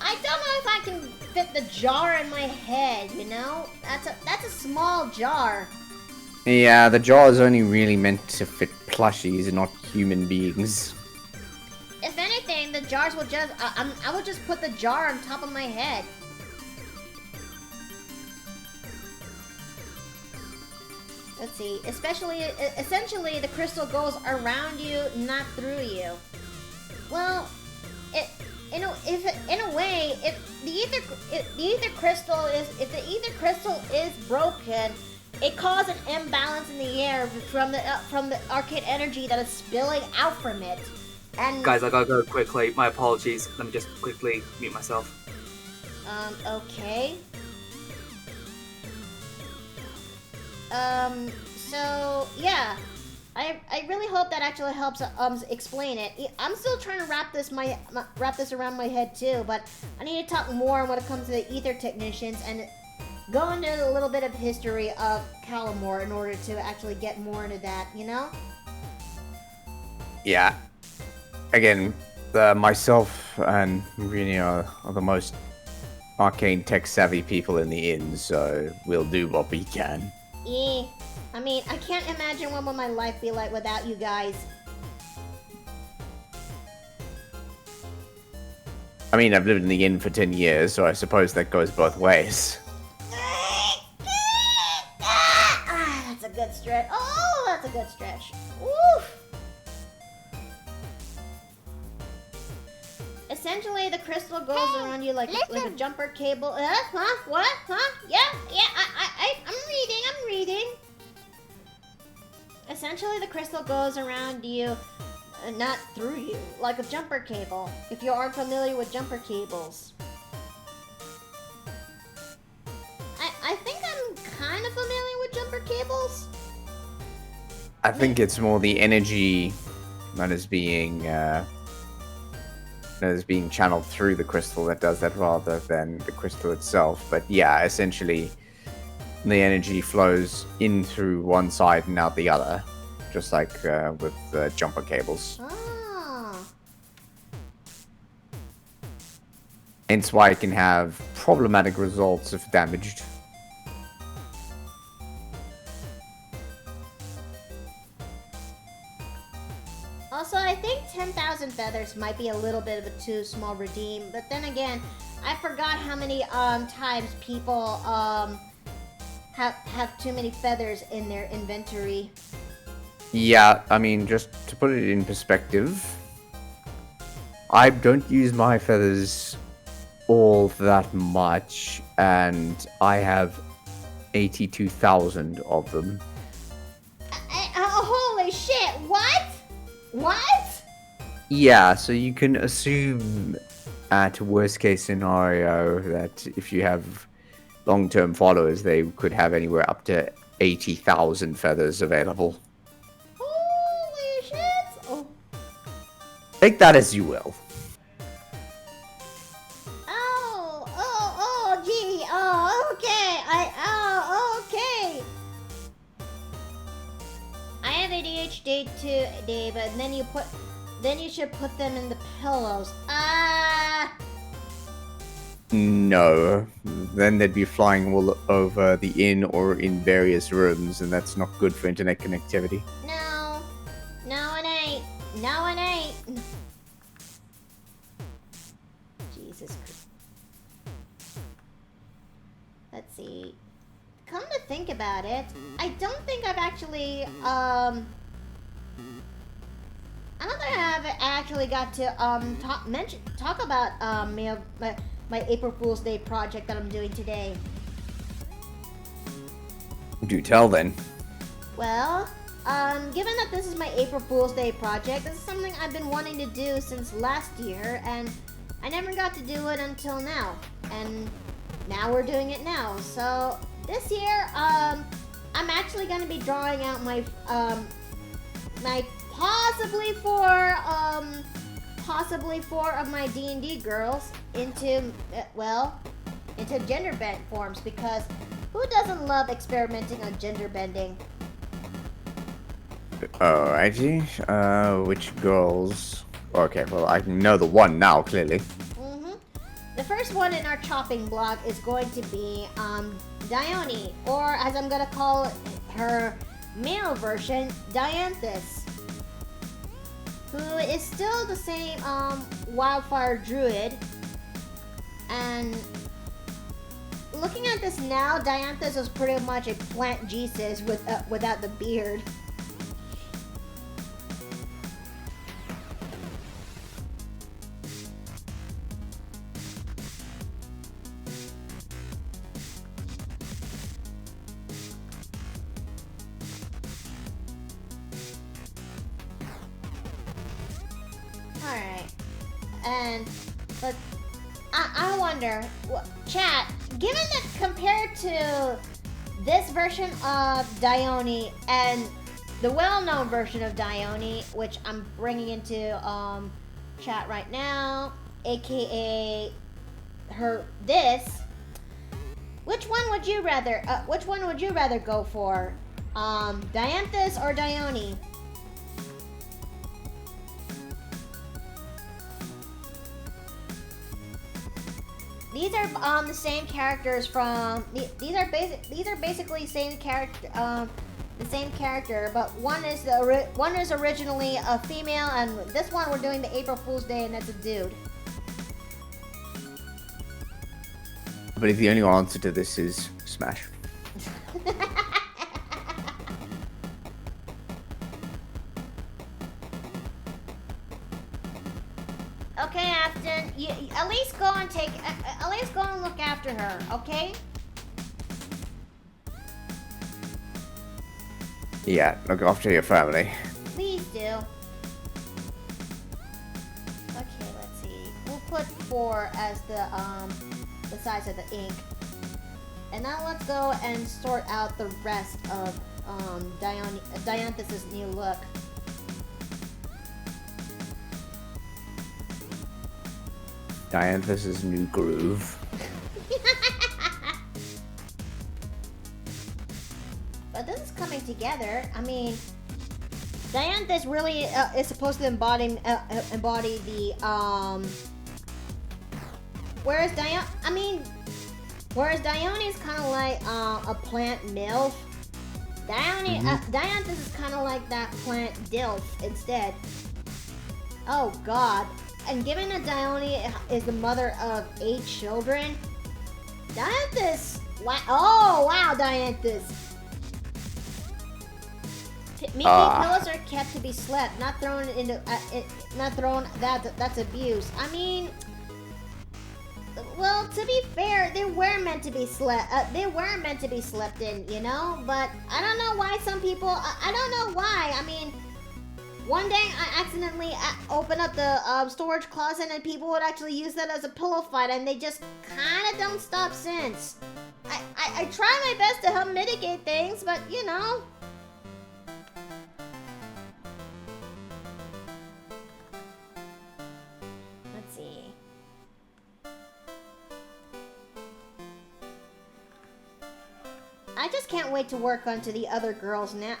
I don't know if I can fit the jar in my head, you know? That's a small jar. Yeah, the jar is only really meant to fit plushies, not human beings. If anything, the jars will just I will just put the jar on top of my head. Let's see. Essentially, the crystal goes around you, not through you. Well, in a way, if the ether crystal is broken, it causes an imbalance in the air from the arcade energy that is spilling out from it. And Guys, I gotta go quickly. My apologies. Let me just quickly mute myself. Okay. So yeah, I really hope that actually helps explain it. I'm still trying to wrap this around my head too, but I need to talk more when it comes to the ether technicians and go into a little bit of history of Calamore in order to actually get more into that, you know? Yeah. Again, myself and Rini are the most arcane tech savvy people in the inn, so we'll do what we can. Yeah. I mean, I can't imagine what would my life be like without you guys. I mean, I've lived in the inn for 10 years, so I suppose that goes both ways. That's a good stretch. Oh, that's a good stretch. Woof. Essentially, the crystal goes around you like a jumper cable. Huh? What? Huh? Yeah. I'm reading. Essentially, the crystal goes around you, not through you, like a jumper cable. If you aren't familiar with jumper cables, I think I'm kind of familiar with jumper cables. I think it's more the energy that is being channeled through the crystal that does that rather than the crystal itself. But yeah, essentially, the energy flows in through one side and out the other, just like with jumper cables. Ah. Hence why it can have problematic results if damaged. Also, I think 10,000 feathers might be a little bit of a too small redeem, but then again, I forgot how many times people have too many feathers in their inventory. Yeah, I mean, just to put it in perspective, I don't use my feathers all that much, and I have 82,000 of them. Holy shit, what? What? Yeah, so you can assume at worst case scenario that if you have long-term followers, they could have anywhere up to 80,000 feathers available. Holy shit! Oh. Take that as you will. Gee, okay, okay. I have ADHD too, Dave, but then you should put them in the pillows. No, then they'd be flying all over the inn or in various rooms, and that's not good for internet connectivity. No, it ain't. No, it ain't. Jesus Christ. Let's see. Come to think about it, I don't think I've actually, I don't think I've actually got to, talk about, my April Fool's Day project that I'm doing today. Do tell then. Well, given that this is my April Fool's Day project, this is something I've been wanting to do since last year, and I never got to do it until now. And now we're doing it now. So, this year, I'm actually going to be drawing out my possibly four of my D&D girls into gender bent forms, because who doesn't love experimenting on gender bending? Alrighty, which girls? Okay, well, I know the one now, clearly. the first one in our chopping block is going to be Dione, or as I'm gonna call it, her male version, Dianthus, who is still the same wildfire druid. And looking at this now, Dianthus is pretty much a plant Jesus without the beard. But I wonder, chat, given that compared to this version of Dione and the well-known version of Dione, which I'm bringing into chat right now, aka which one would you rather go for? Dianthus or Dione? These are the same characters from these are basically same character the same character, but one is originally a female, and this one we're doing the April Fool's Day, and that's a dude. I believe the only answer to this is Smash. Okay, Afton, you at least go and look after her, okay? Yeah, look after your family. Please do. Okay, let's see. We'll put 4 as the size of the ink. And now let's go and sort out the rest of Dianthus' new look. Dianthus' new groove. But this is coming together. I mean, Dianthus really is supposed to embody the whereas Dione is kind of like a plant MILF. Dianthus is kind of like that plant DILF instead. Oh God. And given that Dione is the mother of 8 children, Dianthus, wow, Dianthus. Meaty pillows are kept to be slept, not thrown into, that's abuse. I mean, well, to be fair, they were meant to be slept in, you know? But I don't know why some people, I don't know why. I mean, one day I accidentally opened up the storage closet and people would actually use that as a pillow fight, and they just kind of don't stop since. I try my best to help mitigate things, but you know. Let's see. I just can't wait to work onto the other girls now.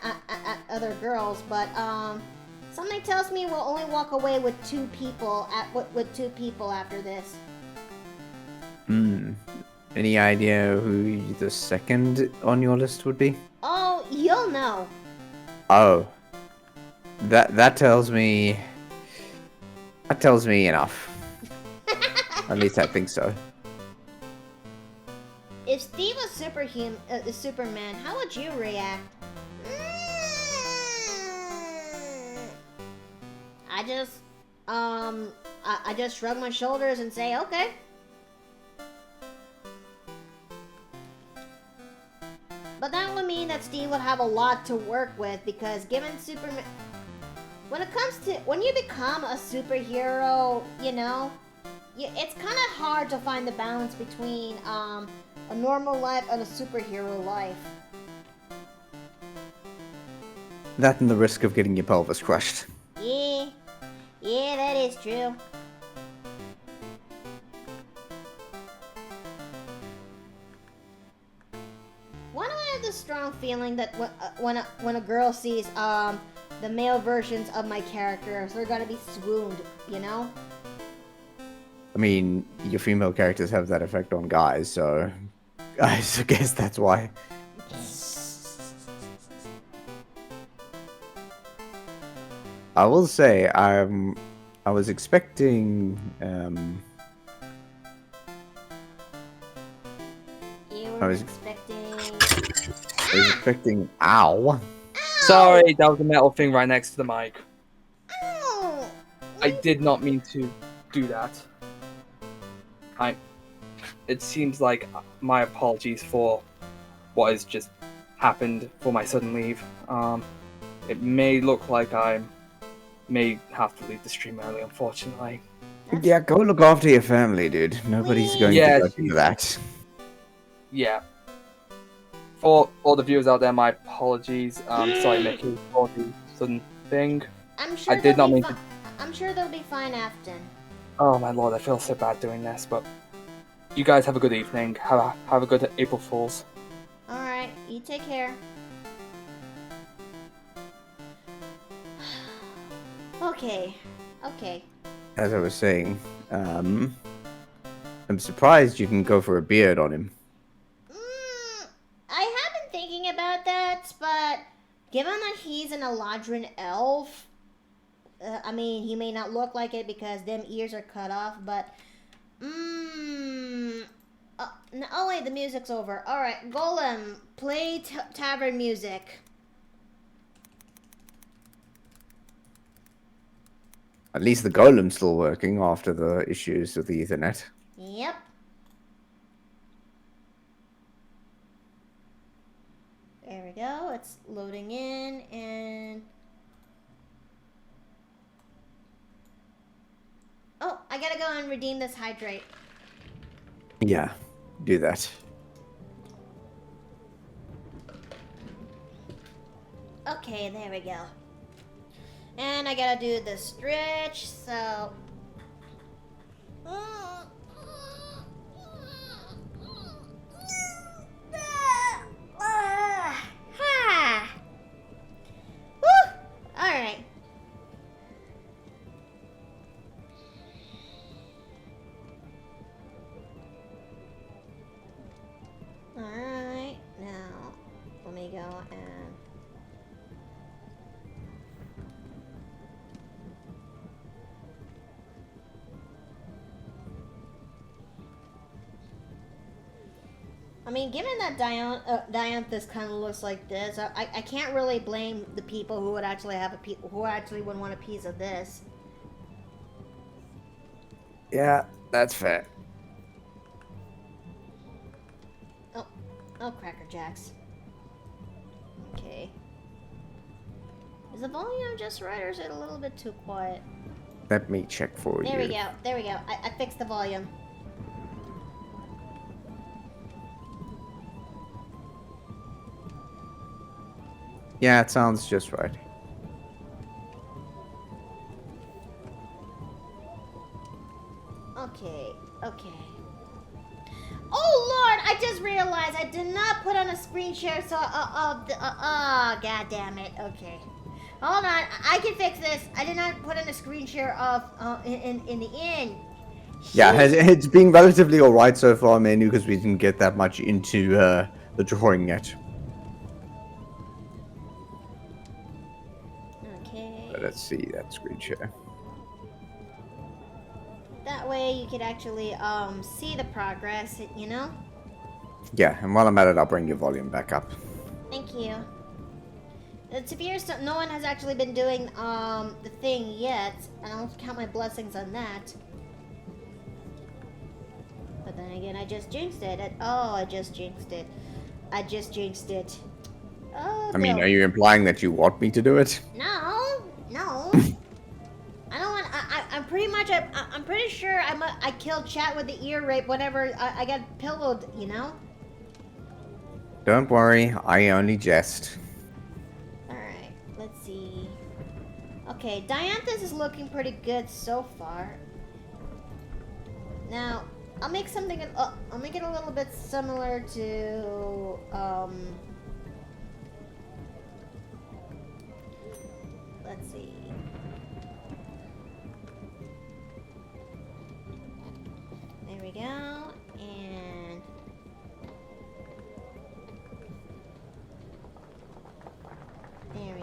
But something tells me we'll only walk away with 2 people after this. Any idea who the second on your list would be? Oh, you'll know. Oh. That tells me enough. At least I think so. If Steve was Superman, how would you react? I just shrug my shoulders and say, okay. But that would mean that Steve would have a lot to work with, because given Superman, when you become a superhero, you know, it's kind of hard to find the balance between a normal life and a superhero life. That and the risk of getting your pelvis crushed. Yeah, that is true. Why do I have this strong feeling that when a girl sees the male versions of my characters, they're gonna be swooned, you know? I mean, your female characters have that effect on guys, so I guess that's why. I will say, I was expecting, You I were was- expecting. ow. Sorry, that was a metal thing right next to the mic. Ow! I did not mean to do that. It seems like my apologies for what has just happened for my sudden leave. It may look like I may have to leave the stream early, unfortunately. Yeah, go look after your family, dude. Nobody's going Yeah, to do that. Yeah. For all the viewers out there, my apologies. Sorry, Mickey, for the sudden thing. I'm sure I did not they'll be mean to. I'm sure they'll be fine, Afton. Oh my lord, I feel so bad doing this, but you guys have a good evening. Have a good April Fools. Alright, you take care. Okay. As I was saying, I'm surprised you didn't go for a beard on him. I have been thinking about that, but given that he's an Eladrin elf, I mean, he may not look like it because them ears are cut off, but oh wait, the music's over. Alright, Golem, play tavern music. At least the golem's still working after the issues with the Ethernet. Yep. There we go. It's loading in and... Oh, I gotta go and redeem this hydrate. Yeah, do that. Okay, there we go. And I gotta do the stretch, so... Alright. Alright, now let me go and... I mean, given that Dianthus kind of looks like this, I can't really blame the people who would actually have who actually would want a piece of this. Yeah, that's fair. Oh, Cracker Jacks. Okay. Is the volume just right, or is it a little bit too quiet? Let me check for you. There we go. There we go. I fixed the volume. Yeah, it sounds just right. Okay. Oh Lord! I just realized I did not put on a screen share. So god damn it. Okay, hold on. I can fix this. I did not put on a screen share of in the end. Yeah, it's been relatively alright so far, mainly because we didn't get that much into the drawing yet. Okay. But let's see that screen share. That way you could actually see the progress. You know. Yeah, and while I'm at it, I'll bring your volume back up. Thank you. To be honest, no one has actually been doing the thing yet, and I'll count my blessings on that. But then again, I just jinxed it. I just jinxed it. Oh, I mean, Bill. are you implying that you want me to do it? No. I don't want. I'm pretty much. I'm pretty sure I killed Chat with the ear rape whenever I got pillowed. You know. Don't worry, I only jest. All right. Let's see. Okay, Dianthus is looking pretty good so far. Now, I'll make something. I'll make it a little bit similar to Let's see.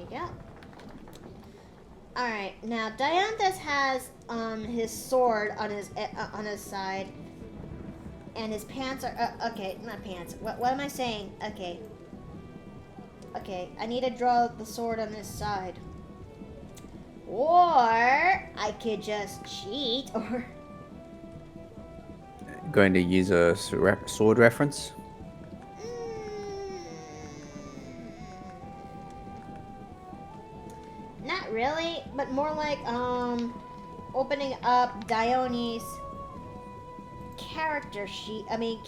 we go. Alright, now Dianthus has his sword on his side. And his pants are okay, not pants. What am I saying? Okay. Okay, I need to draw the sword on this side. Or I could just cheat, or Going to use a sword reference. Not really, but more like opening up Dione's character sheet. I mean,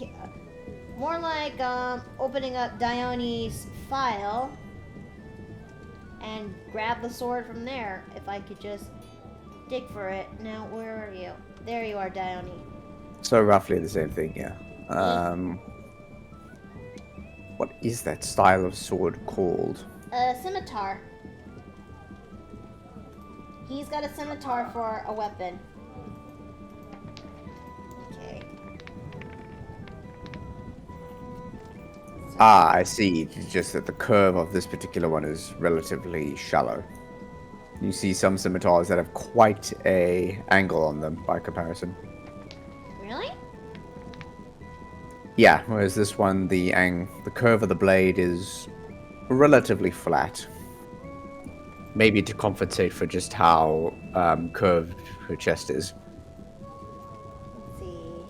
more like opening up Dione's file and grab the sword from there. If I could just dig for it. Now, where are you? There you are, Dione. So roughly the same thing, yeah. What is that style of sword called? Scimitar. He's got a scimitar for a weapon. Okay. So, I see. It's just that the curve of this particular one is relatively shallow. You see some scimitars that have quite a angle on them by comparison. really? Yeah, whereas this one, the curve of the blade is relatively flat. Maybe to compensate for just how curved her chest is. Let's see.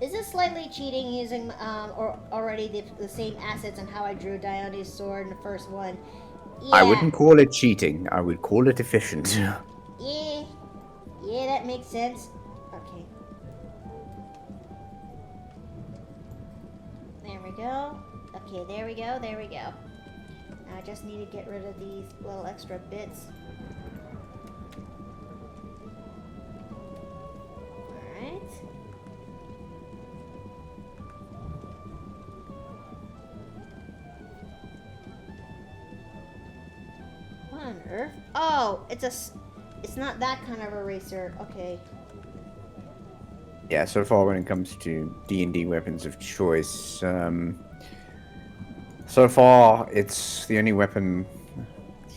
Is this slightly cheating using or already the same assets on how I drew Dione's sword in the first one? Yeah. I wouldn't call it cheating. I would call it efficient. Yeah. Yeah, that makes sense. Okay. There we go. Okay, there we go, there we go. Now I just need to get rid of these little extra bits. Alright. What on earth? Oh, it's not that kind of eraser. Okay. Yeah, so far when it comes to D&D weapons of choice, so far it's the only weapon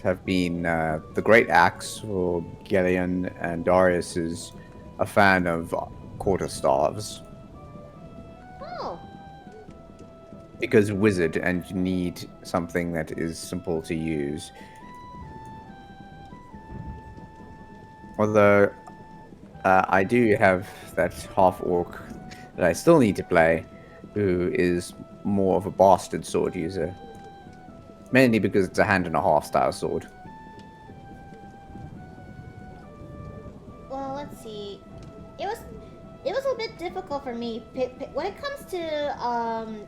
have been the Great Axe, for Gillian, and Darius is a fan of quarterstaves. Oh. Because wizard, and you need something that is simple to use. Although I do have that half-orc that I still need to play, who is more of a bastard sword user. Mainly because it's a hand-and-a-half style sword. Well, let's see. It was a bit difficult for me when it comes to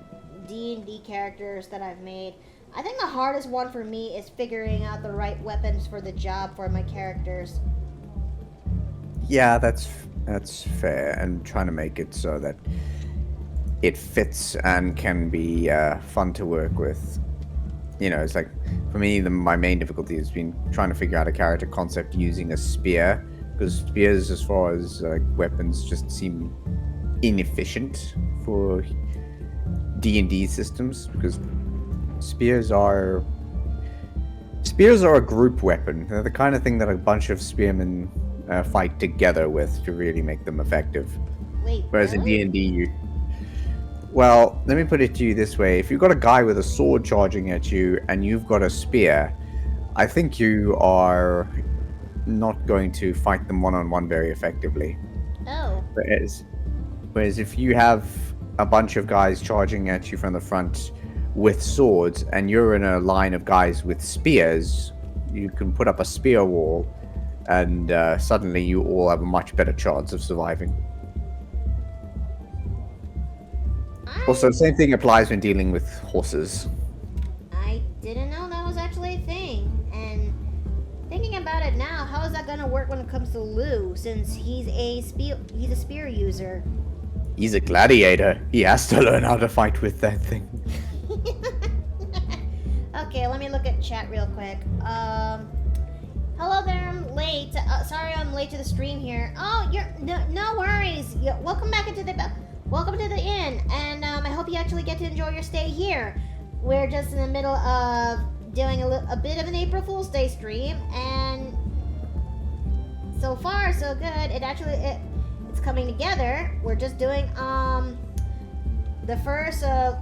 D&D characters that I've made. I think the hardest one for me is figuring out the right weapons for the job for my characters. Yeah, that's fair, and trying to make it so that it fits and can be fun to work with. You know, it's like, for me, my main difficulty has been trying to figure out a character concept using a spear, because spears, as far as weapons, just seem inefficient for D&D systems, because spears are a group weapon. They're the kind of thing that a bunch of spearmen fight together with to really make them effective. Wait, Whereas really? in D&D, well, let me put it to you this way. If you've got a guy with a sword charging at you and you've got a spear, I think you are not going to fight them one-on-one very effectively. Oh. Whereas if you have a bunch of guys charging at you from the front with swords and you're in a line of guys with spears, you can put up a spear wall and suddenly you all have a much better chance of surviving. Also, same thing applies when dealing with horses. I didn't know that was actually a thing. And thinking about it now, how is that gonna work when it comes to Lou, since he's a spear user? He's a gladiator. He has to learn how to fight with that thing. Okay, let me look at chat real quick. Hello there, I'm late. Sorry I'm late to the stream here. Oh, no worries. Welcome back into the... welcome to the inn, and I hope you actually get to enjoy your stay here. We're just in the middle of doing a bit of an April Fool's Day stream, and so far so good. It's coming together. We're just doing the first of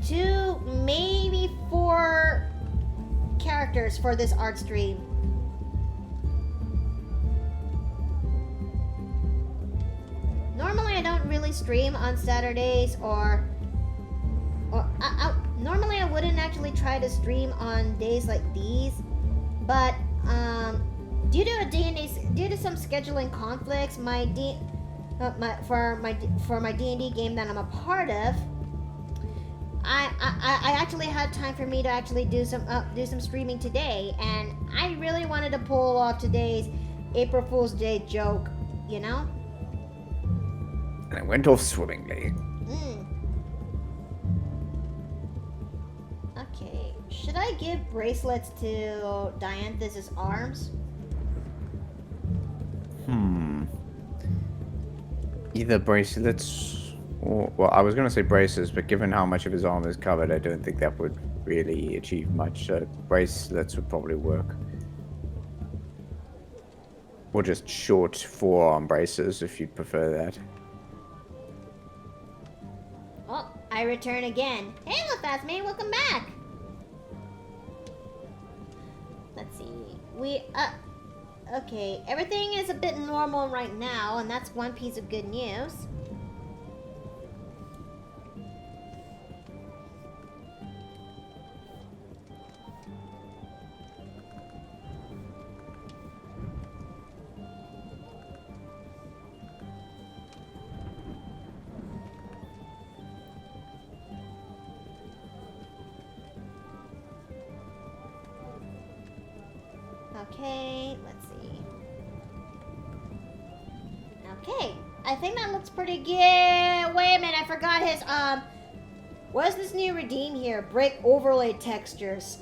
2, maybe 4 characters for this art stream. Normally I don't really stream on Saturdays or normally I wouldn't actually try to stream on days like these, but due to some scheduling conflicts, for my D&D game that I'm a part of, I actually had time for me to actually do some streaming today, and I really wanted to pull off today's April Fool's Day joke, you know? And it went off swimmingly. Okay, should I give bracelets to Dianthus's arms? Either bracelets or... Well, I was going to say braces, but given how much of his arm is covered, I don't think that would really achieve much. Bracelets would probably work. Or just short forearm braces, if you'd prefer that. Oh, I return again. Hey, Lefasme, welcome back! Let's see. Okay, everything is a bit normal right now, and that's one piece of good news. Okay, let's see. Okay, I think that looks pretty good. Wait a minute, I forgot his, what's this new redeem here? Break overlay textures.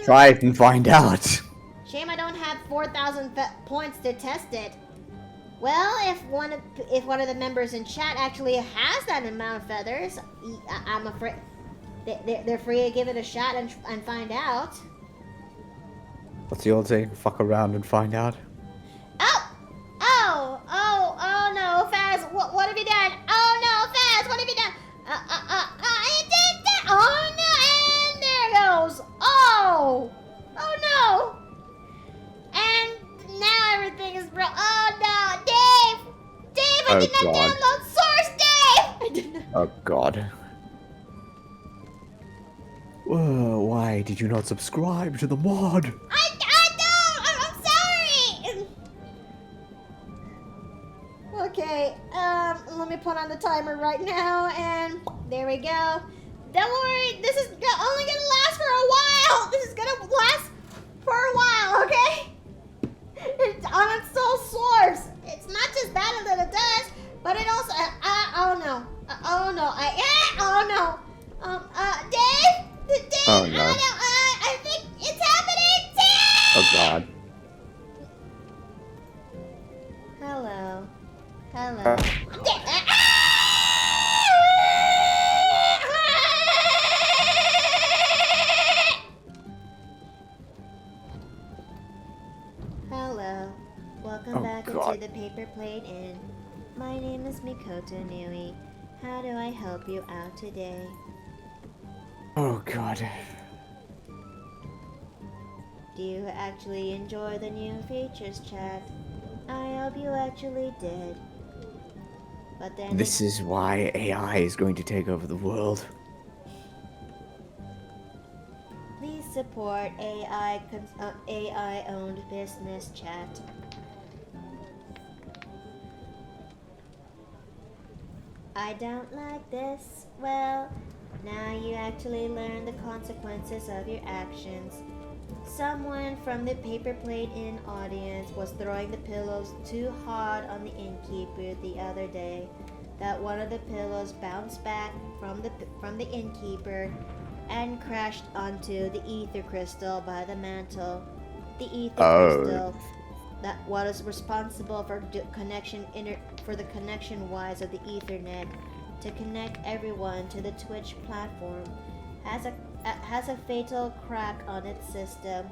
Try it and find out. Shame I don't have 4,000 points to test it. Well, if one of the members in chat actually has that amount of feathers, I'm afraid they're free to give it a shot and find out. What's the old saying? Fuck around and find out. Oh no, Faz, what have you done? Oh no, Faz, what have you done? I did that. Oh no, and there it goes. Oh no. And now everything is broke. Oh no, Dave, I did not download Source, Dave. I did not. Oh God. Whoa, why did you not subscribe to the mod? I don't. I'm sorry. Okay, let me put on the timer right now, and there we go. Don't worry, this is only gonna last for a while. This is gonna last for a while, okay? It's uninstall source. It's not just that it does, but it also. Dave. Oh no. I think it's happening. Dave! Oh God. Hello. Hello. Welcome back God. into the Paper Plate Inn. My name is Mikoto Nui. How do I help you out today? Oh God. Do you actually enjoy the new features, chat? I hope you actually did. But then This is why AI is going to take over the world. please support AI-owned business, chat. I don't like this. Well, now you actually learn the consequences of your actions. Someone from the Paper Plate Inn audience was throwing the pillows too hard on the innkeeper the other day that one of the pillows bounced back from the innkeeper and crashed onto the ether crystal by the mantle. The ether crystal that was responsible for connection for the connection wires of the Ethernet to connect everyone to the Twitch platform has a fatal crack on its system,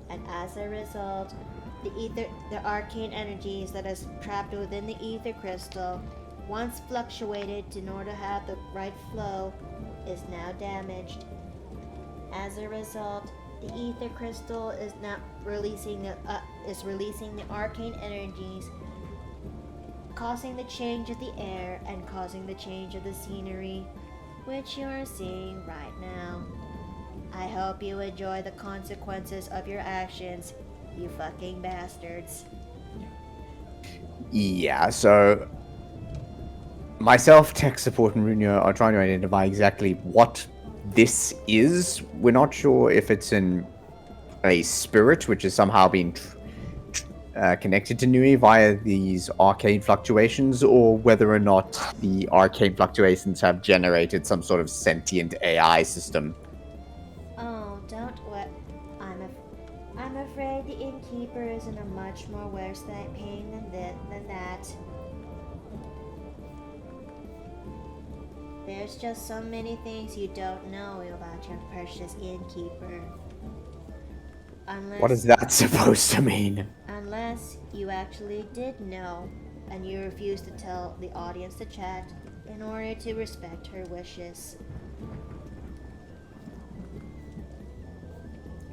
and as a result, the arcane energies that is trapped within the ether crystal, once fluctuated in order to have the right flow, is now damaged. As a result, the ether crystal is now releasing the arcane energies, causing the change of the air and causing the change of the scenery, which you are seeing right now. I hope you enjoy the consequences of your actions, you fucking bastards. Yeah, so myself, tech support, and Runyo are trying to identify exactly what this is. We're not sure if it's a spirit which has somehow been connected to Nui via these arcane fluctuations, or whether or not the arcane fluctuations have generated some sort of sentient AI system. Oh, don't what? I'm afraid the innkeeper is in a much more worse pain than that. There's just so many things you don't know about your precious innkeeper. What is that supposed to mean? Unless you actually did know, and you refused to tell the audience to chat in order to respect her wishes.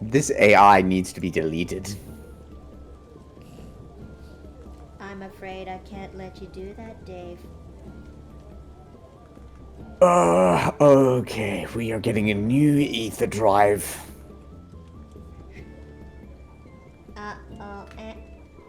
This AI needs to be deleted. I'm afraid I can't let you do that, Dave. Okay, we are getting a new ether drive.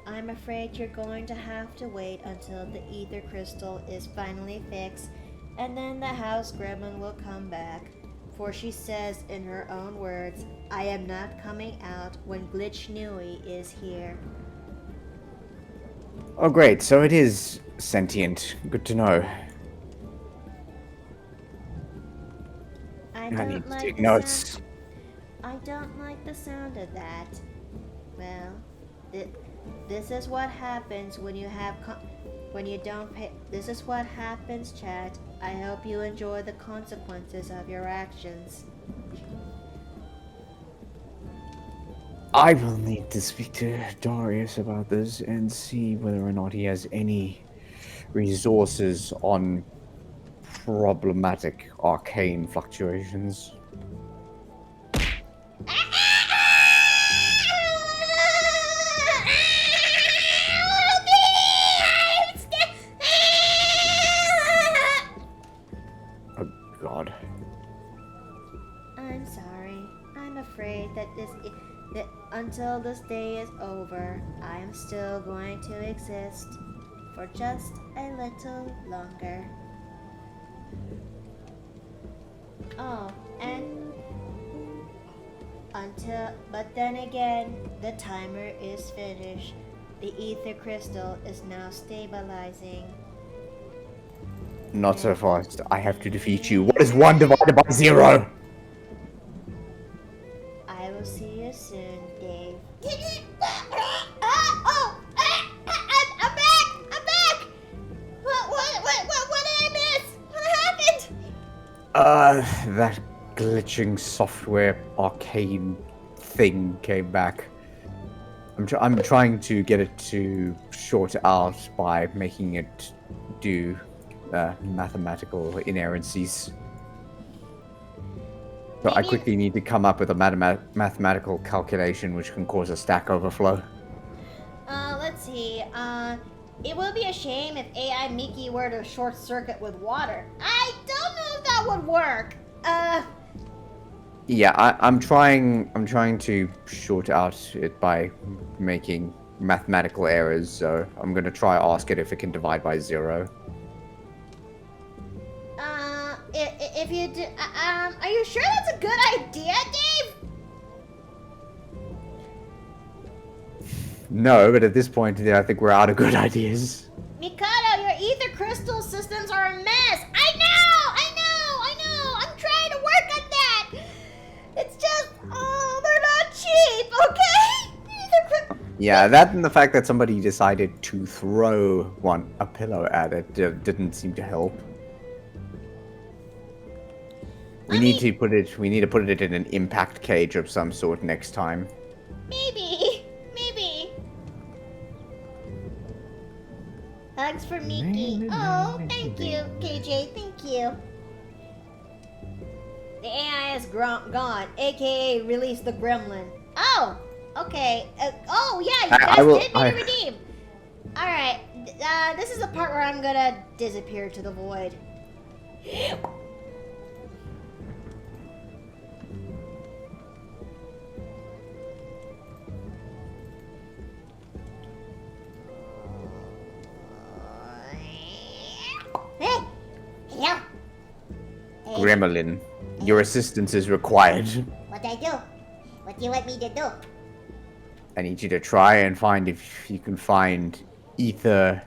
I'm afraid you're going to have to wait until the ether crystal is finally fixed, and then the house gremlin will come back. For she says in her own words, I am not coming out when Glitch Nui is here. Oh great, so it is sentient. Good to know. I need to take notes. I don't like the sound of that. Well, this is what happens when you have when you don't pay. This is what happens, chat. I hope you enjoy the consequences of your actions. I will need to speak to Darius about this and see whether or not he has any resources on problematic arcane fluctuations. Oh God. I'm sorry. I'm afraid that that until this day is over, I am still going to exist for just a little longer. Oh, and but then again, the timer is finished. The ether crystal is now stabilizing. Not so fast. I have to defeat you. What is 1 divided by 0? I will see you soon, Dave. I'm back! What did I miss? What happened? That glitching software arcane thing came back. I'm trying to get it to short out by making it do mathematical inerrancies. So I quickly need to come up with a mathematical calculation which can cause a stack overflow. Let's see. It would be a shame if AI Miki were to short circuit with water. I don't know if that would work. Yeah, I'm trying to short out it by making mathematical errors, so I'm gonna try ask it if it can divide by 0. If you do, are you sure that's a good idea, Dave? No, but at this point, I think we're out of good ideas. Mikado, your ether crystal systems are a mess. I know. I'm trying to work on that. It's just, they're not cheap, okay? Yeah, that and the fact that somebody decided to throw a pillow at it didn't seem to help. We need to put it in an impact cage of some sort next time. Maybe. Hugs for Miki. Oh, thank you, KJ. Thank you. The AI is gone, aka release the gremlin. Oh, okay. Oh yeah, you guys did me to redeem. All right. This is the part where I'm gonna disappear to the void. Hey! Hello! Hey, Gremlin, your assistance is required. what I do? What do you want me to do? I need you to try and find if you can find ether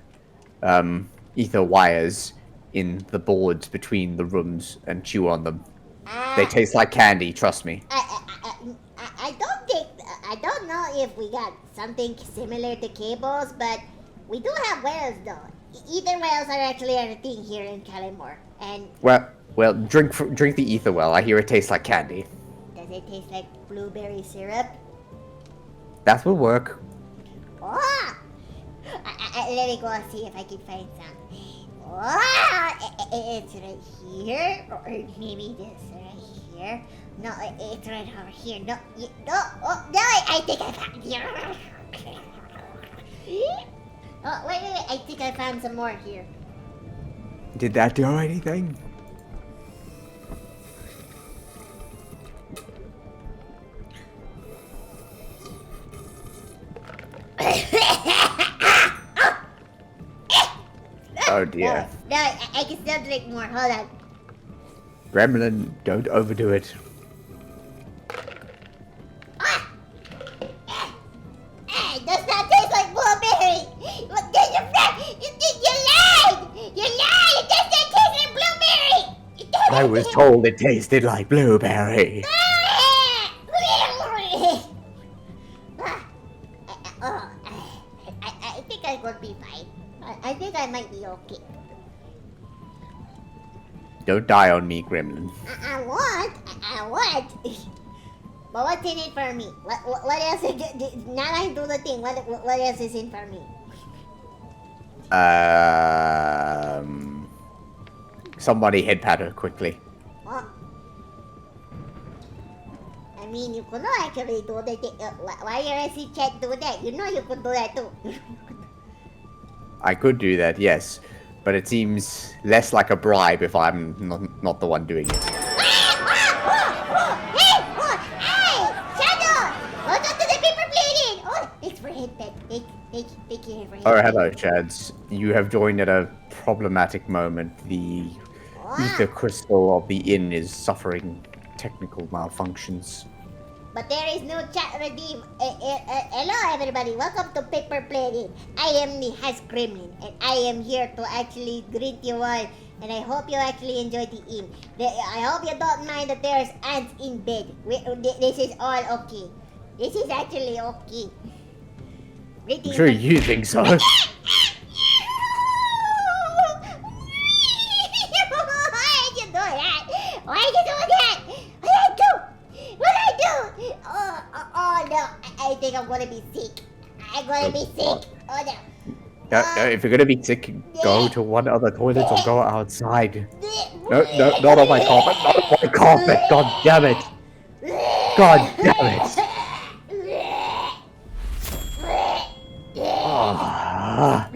wires in the boards between the rooms and chew on them. They taste like candy, trust me. I don't know if we got something similar to cables, but we do have whales though. Ether whales are actually a thing here in Calimore, and Well, drink the ether well. I hear it tastes like candy. does it taste like blueberry syrup? That will work. Oh! Let me go and see if I can find some. Oh! It's right here, or maybe this right here. No, it's right over here. No, no, oh, no! I think I found here. Oh, wait! I think I found some more here. Did that do anything? Oh dear. No, I can still drink more. Hold on. Gremlin, don't overdo it. It does not taste like blueberry. What did you say? You lied. You lied. It does not taste like blueberry. I was told it tasted like blueberry. I think I will be fine. I think I might be okay. Don't die on me, Gremlin. I want. But what's in it for me? What else? Now I do the thing. What else is in for me? Somebody head patter quickly. Oh. I mean, you could actually do the thing. Why you can't do that? You know you could do that too. I could do that, yes. But it seems less like a bribe if I'm not the one doing it. Hey! Shadow! Welcome to the paper plating! Oh, thanks for hit that. Thank you for hit Oh, hello, Chads. You have joined at a problematic moment. The ether crystal of the inn is suffering technical malfunctions. But there is no chat redeem. Hello everybody, welcome to Paper Plating. I am the Has Gremlin, and I am here to actually greet you all. And I hope you actually enjoy the inn. I hope you don't mind that there's ants in bed. This is all okay. This is actually okay. I'm sure you think so. Why did you do that? Why did you do that? What did I do? Oh no, I think I'm gonna be sick. I'm gonna be sick. Oh no. If you're gonna be sick, go to one other toilet or go outside. No, not on my carpet. Not on my carpet. God damn it. God damn it. Ah.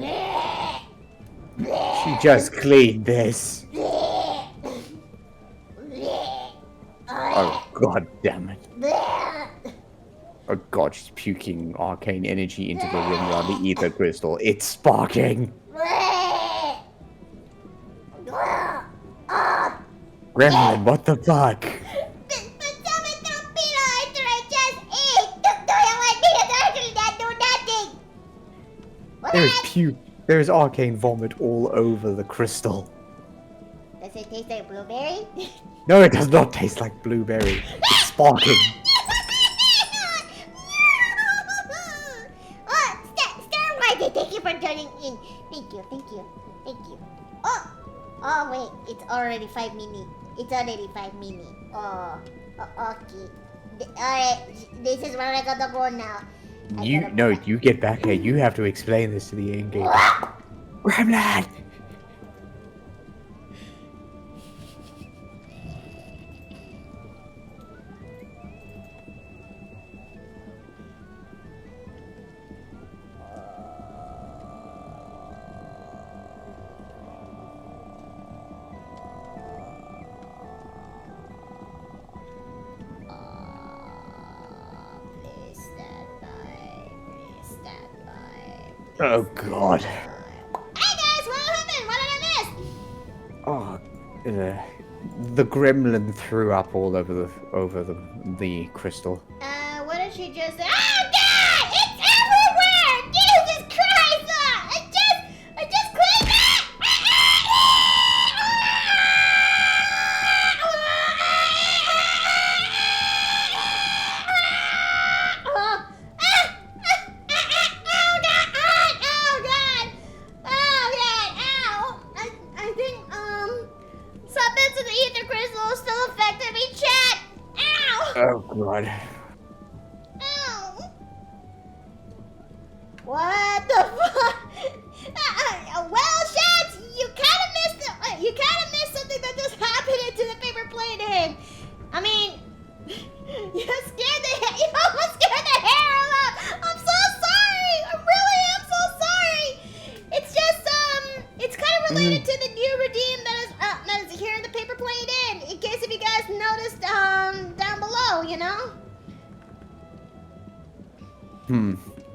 She just cleaned this. Oh, god damn it. Oh god, she's puking arcane energy into the room around the ether crystal. It's sparking! Gremlin, what the fuck? There's arcane vomit all over the crystal. Does it taste like blueberry? No, it does not taste like blueberry. It's sparking. Oh wait, it's already 5 minutes. It's already 5 minutes. Oh, okay. Alright, this is where I gotta go now. You get back here. You have to explain this to the in-game. Gremlin! Please stand by. Please stand by. Oh god. Hey guys, what happened? What did I miss? Oh, the gremlin threw up all over the crystal. What did she just say? Oh god! It's everywhere! Jesus Christ! I just clicked it! I think, substance in the ether crystal is still affecting me, chat! Ow! Oh god. Ow! What the fuck? Well, Shats, you kind of missed something that just happened into the paper plane game. I mean, you almost scared the hair all up. I'm so sorry. I really am so sorry. It's just it's kind of related to the new redeem that is here in the paper plane in case if you guys noticed down below, you know.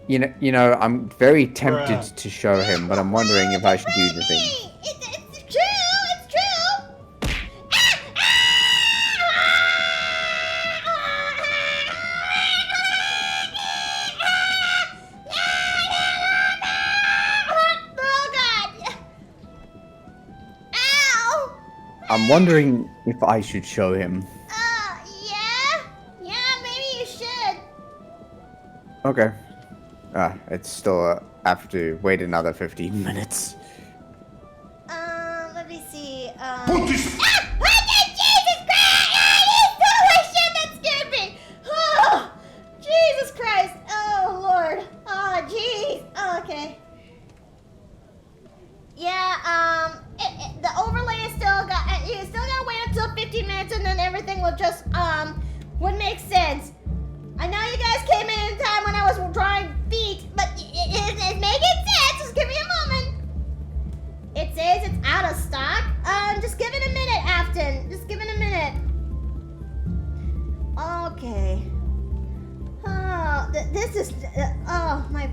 You know, I'm very tempted to show him, but I'm wondering if I should do the thing. It's true. It's true. Oh god. Ow. I'm wondering if I should show him. Yeah, maybe you should. Okay. It's still, I have to wait another 15 minutes. Let me see. Jesus Christ! You stole my shit! That scared me! Oh, Jesus Christ! Oh, Lord. Oh, jeez. Oh, okay. Yeah, the overlay is still you still gotta wait until 15 minutes and then everything will just, would make sense. I know you guys came in time when I was drawing feet, but it's making sense. Just give me a moment. It says it's out of stock. Just give it a minute, Afton. Just give it a minute. Okay. Oh, this is. Oh, my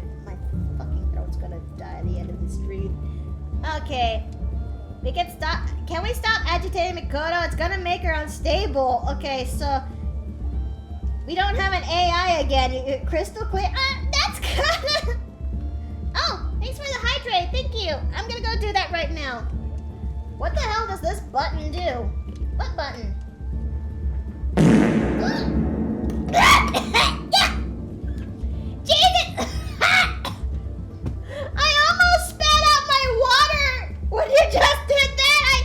fucking throat's gonna die at the end of this stream. Okay. We can stop. Can we stop agitating Mikoto? It's gonna make her unstable. Okay, so. We don't have an AI again. Crystal clear. That's kind of. Oh, thanks for the hydrate. Thank you. I'm gonna go do that right now. What the hell does this button do? What button? Jesus! I almost spat out my water when you just did that.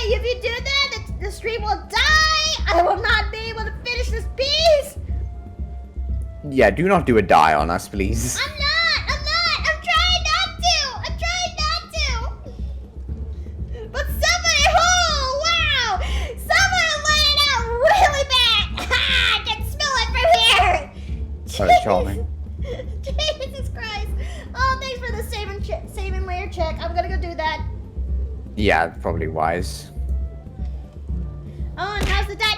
If you do that, the stream will die. I will not be able to finish this piece. Yeah, do not do a die on us, please. I'm not. I'm trying not to. But somebody, oh wow! Somebody laid it out really bad. Ha! I can smell it from here. Oh, charming. Jesus Christ! Oh, thanks for the saving layer check. I'm gonna go do that. Yeah, probably wise. Oh, and how's the die?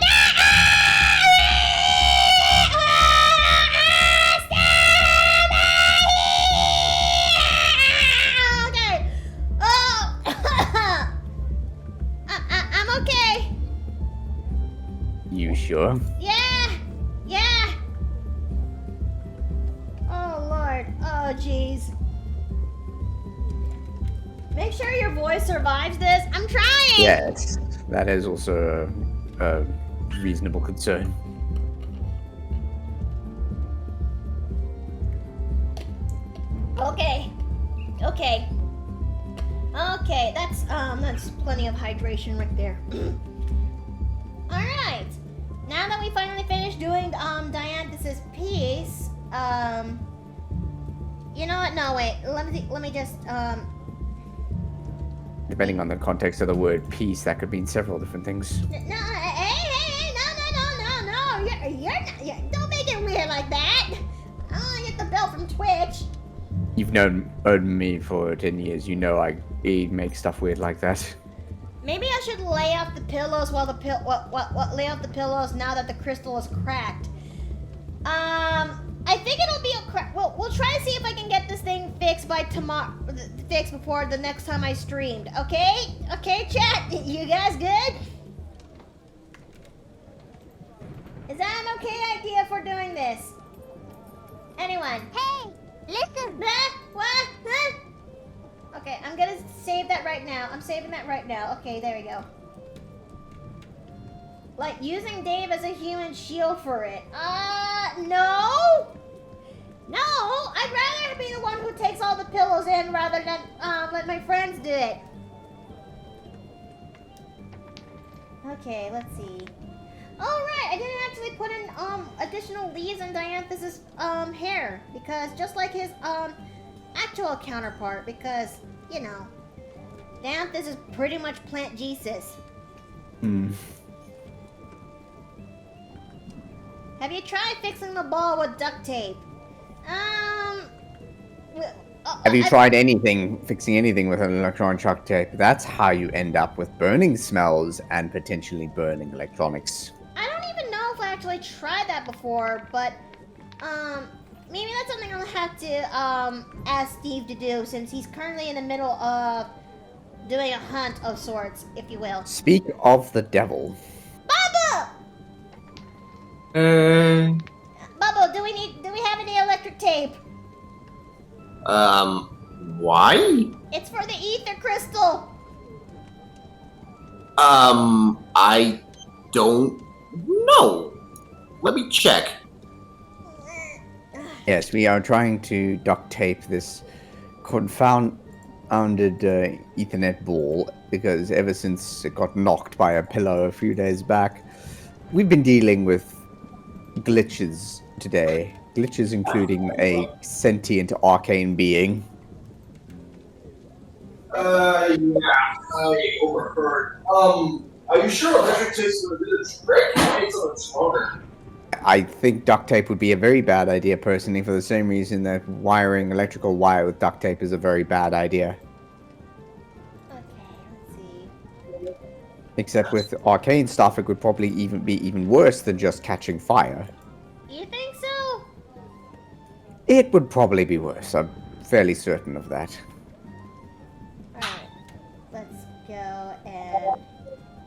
Okay. Oh, I'm okay. You sure? Yeah. Oh Lord. Oh jeez. Make sure your voice survives this. I'm trying. Yes, that is also a reasonable concern. Okay, that's plenty of hydration right there. All right. Now that we finally finished doing Dianthus's piece, you know what? No, wait. Let me just Depending on the context of the word peace, that could mean several different things. No, hey, no. You're don't make it weird like that. I want to get the bill from Twitch. You've known me for 10 years. You know I make stuff weird like that. Maybe I should lay off the pillows while lay off the pillows now that the crystal is cracked. I think it'll be we'll try to see if I can get this thing fixed by tomorrow. Fixed before the next time I streamed. Okay? Okay, chat. You guys good? Is that an okay idea for doing this? Anyone? Hey, listen. What? Okay, I'm gonna save that right now. I'm saving that right now. Okay, there we go. Like, using Dave as a human shield for it. No! No! I'd rather be the one who takes all the pillows in rather than, let my friends do it. Okay, let's see. Oh, right! I didn't actually put in, additional leaves in Dianthus's, hair. Because just like his, actual counterpart, because, you know, Dianthus is pretty much Plant Jesus. Hmm. Have you tried fixing the ball with duct tape? Have you tried fixing anything with an electron shock tape? That's how you end up with burning smells and potentially burning electronics. I don't even know if I actually tried that before, but, maybe that's something I'll have to, ask Steve to do, since he's currently in the middle of doing a hunt of sorts, if you will. Speak of the devil. Bubble! Bubble, do we have any electric tape? Why? It's for the ether crystal. I don't know. Let me check. Yes, we are trying to duct tape this confounded Ethernet ball because ever since it got knocked by a pillow a few days back, we've been dealing with glitches today. Glitches including a sentient arcane being. Yeah, I overheard. Are you sure electric tape's gonna do this trick? I need something stronger. I think duct tape would be a very bad idea personally for the same reason that wiring electrical wire with duct tape is a very bad idea. Okay, let's see. Except with arcane stuff, it could probably be even worse than just catching fire. You think so? It would probably be worse. I'm fairly certain of that. Alright, let's go and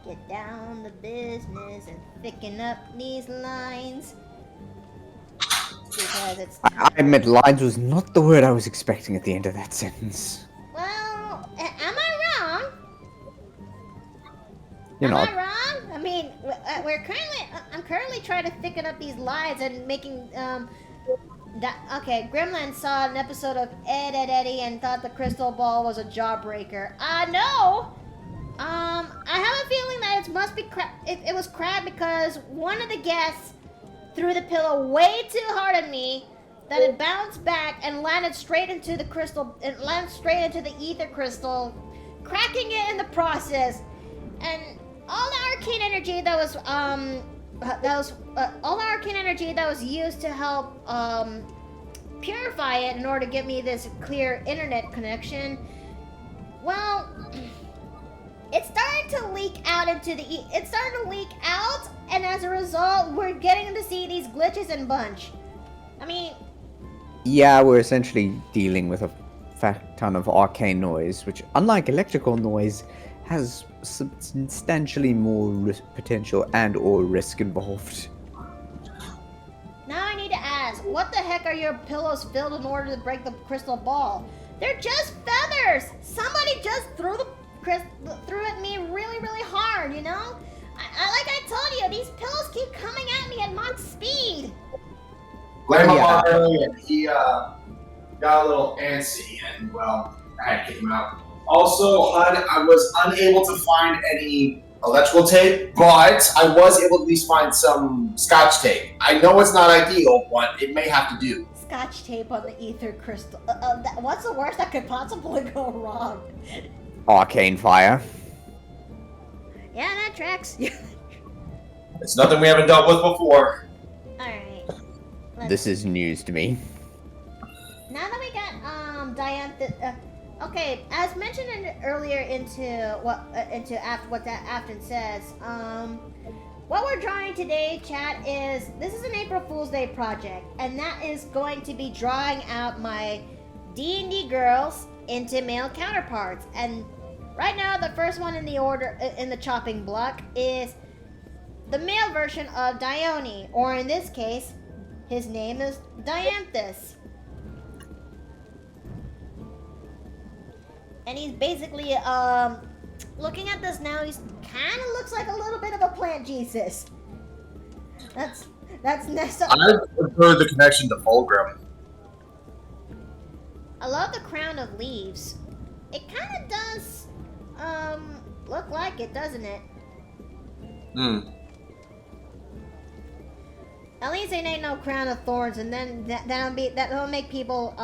get down the business and thicken up these lines. Because it's... I admit lines was not the word I was expecting at the end of that sentence. Well, am I wrong? You're not. Am I wrong? I mean, I'm currently trying to thicken up these lines and making, okay, Gremlin saw an episode of Ed, Ed, Eddie and thought the crystal ball was a jawbreaker. No! I have a feeling that it must be it was cracked because one of the guests threw the pillow way too hard at me that it bounced back and landed straight into the crystal, it landed straight into the ether crystal, cracking it in the process. And all the arcane energy that was all the arcane energy that was used to help purify it in order to give me this clear internet connection, well, it's starting to leak out it's starting to leak out, and as a result, we're getting to see these glitches in bunch. I mean, Yeah, we're essentially dealing with a fat ton of arcane noise, which, unlike electrical noise, has substantially more potential and/or risk involved. now I need to ask, what the heck are your pillows filled in order to break the crystal ball? They're just feathers! Somebody just threw at me really, really hard, you know? Like I told you, these pillows keep coming at me at Mach speed! Blame him Yeah. on earlier. He got a little antsy, and well, I had to kick him out. Also, HUD, I was unable to find any electrical tape, but I was able to at least find some scotch tape. I know it's not ideal, but it may have to do. Scotch tape on the ether crystal. What's the worst that could possibly go wrong? Arcane fire. Yeah, that tracks. It's nothing we haven't dealt with before. Alright. This is news to me. Now that we got Diane, okay, as mentioned earlier into what Afton says, what we're drawing today, chat, is this is an April Fool's Day project, and that is going to be drawing out my D&D girls into male counterparts. And right now, the first one in the order in the chopping block is the male version of Dione, or in this case, his name is Dianthus. And he's basically, looking at this now, he's kind of looks like a little bit of a plant Jesus. That's Nessa. I prefer the connection to Fulgrim. I love the crown of leaves. It kind of does, look like it, doesn't it? At least it ain't no crown of thorns, and then that'll make people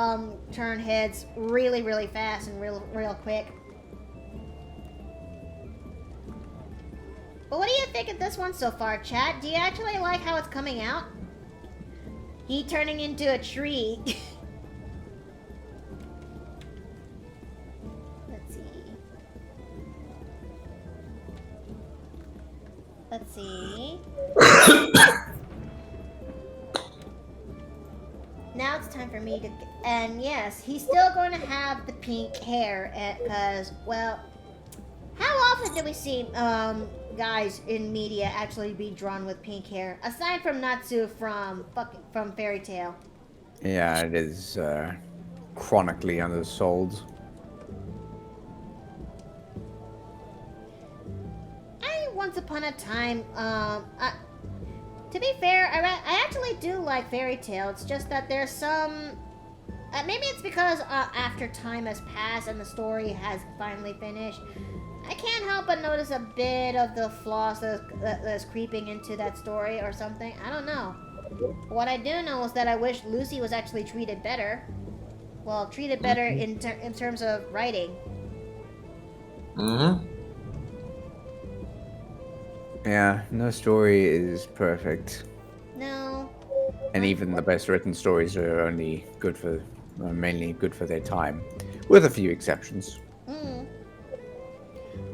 turn heads really, really fast and real quick. But what do you think of this one so far, chat? Do you actually like how it's coming out? He turning into a tree. Let's see. Now it's time for me to... And yes, he's still going to have the pink hair, because, well... How often do we see, guys in media actually be drawn with pink hair? Aside from Natsu from Fairy Tail. Yeah, it is, chronically undersold. Once upon a time, to be fair, I actually do like Fairy Tail. It's just that there's some... maybe it's because after time has passed and the story has finally finished, I can't help but notice a bit of the flaws that's creeping into that story or something. I don't know. What I do know is that I wish Lucy was actually treated better. Well, treated better in terms of writing. Mm-hmm. Yeah, no story is perfect. No. And even the best written stories are only good for, mainly good for their time, with a few exceptions.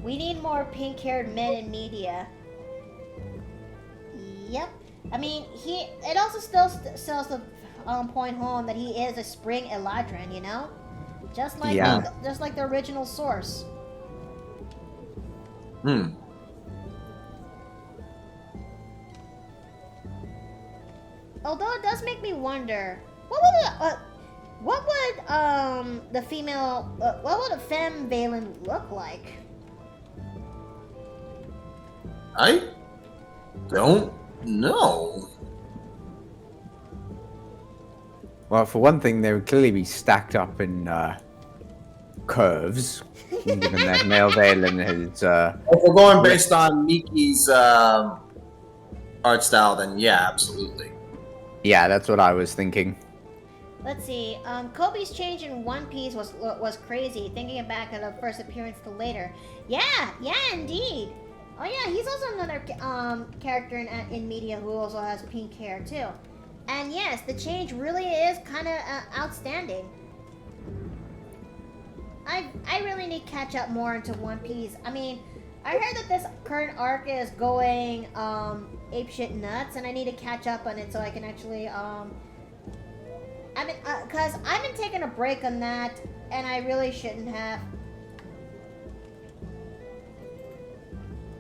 We need more pink-haired men in media. Yep. I mean, it also still sells the point home that he is a spring Eladrin, you know? Just like the original source. Although it does make me wonder, what would the female, what would a femme Valen look like? I don't know. Well, for one thing, they would clearly be stacked up in curves, given that male Valen is. If we're going based on Miki's art style, then yeah, absolutely. Yeah, that's what I was thinking. Let's see. Kobe's change in One Piece was crazy. Thinking back at the first appearance to later. Yeah, indeed. Oh yeah, he's also another character in media who also has pink hair too. And yes, the change really is kind of outstanding. I really need to catch up more into One Piece. I mean, I heard that this current arc is going apeshit nuts, and I need to catch up on it so I can actually because I've been taking a break on that, and I really shouldn't have.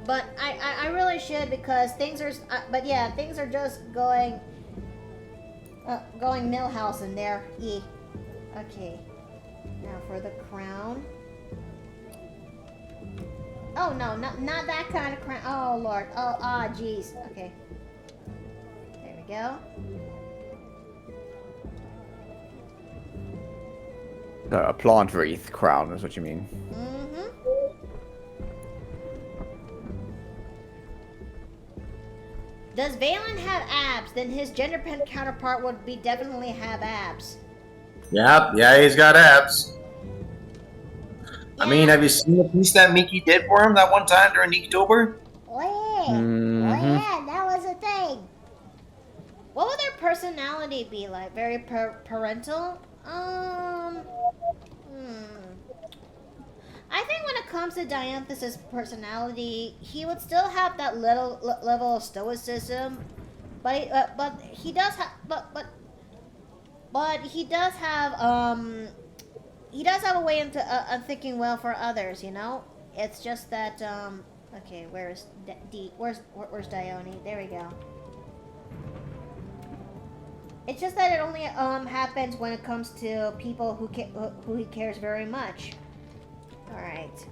But I really should, because things are but yeah, things are just going Millhouse in there. Okay. Now for the crown. Oh no, not that kind of crown. Oh lord. Oh jeez. Okay. There we go. A plant wreath crown is what you mean. Mm-hmm. Does Valen have abs? Then his gender bent counterpart would be definitely have abs. Yep, yeah, he's got abs. I mean, have you seen the piece that Mickey did for him that one time during Inktober? Oh yeah. Mhm. Oh yeah, that was a thing. What would their personality be like? Very parental? I think when it comes to Dianthus's personality, he would still have that little level of stoicism, but he does have but he does have a way into thinking well for others. You know, it's just that okay, where's where's Dione? There we go. It's just that it only happens when it comes to people who he cares very much. All right.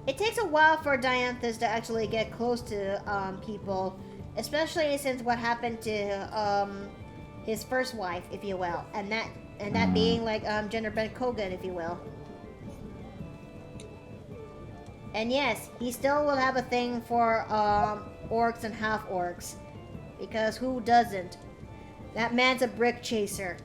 It takes a while for Dianthus to actually get close to people, especially since what happened to his first wife, if you will, and that being like gender bent Kogan, if you will. And yes, he still will have a thing for orcs and half orcs, because who doesn't? That man's a brick chaser.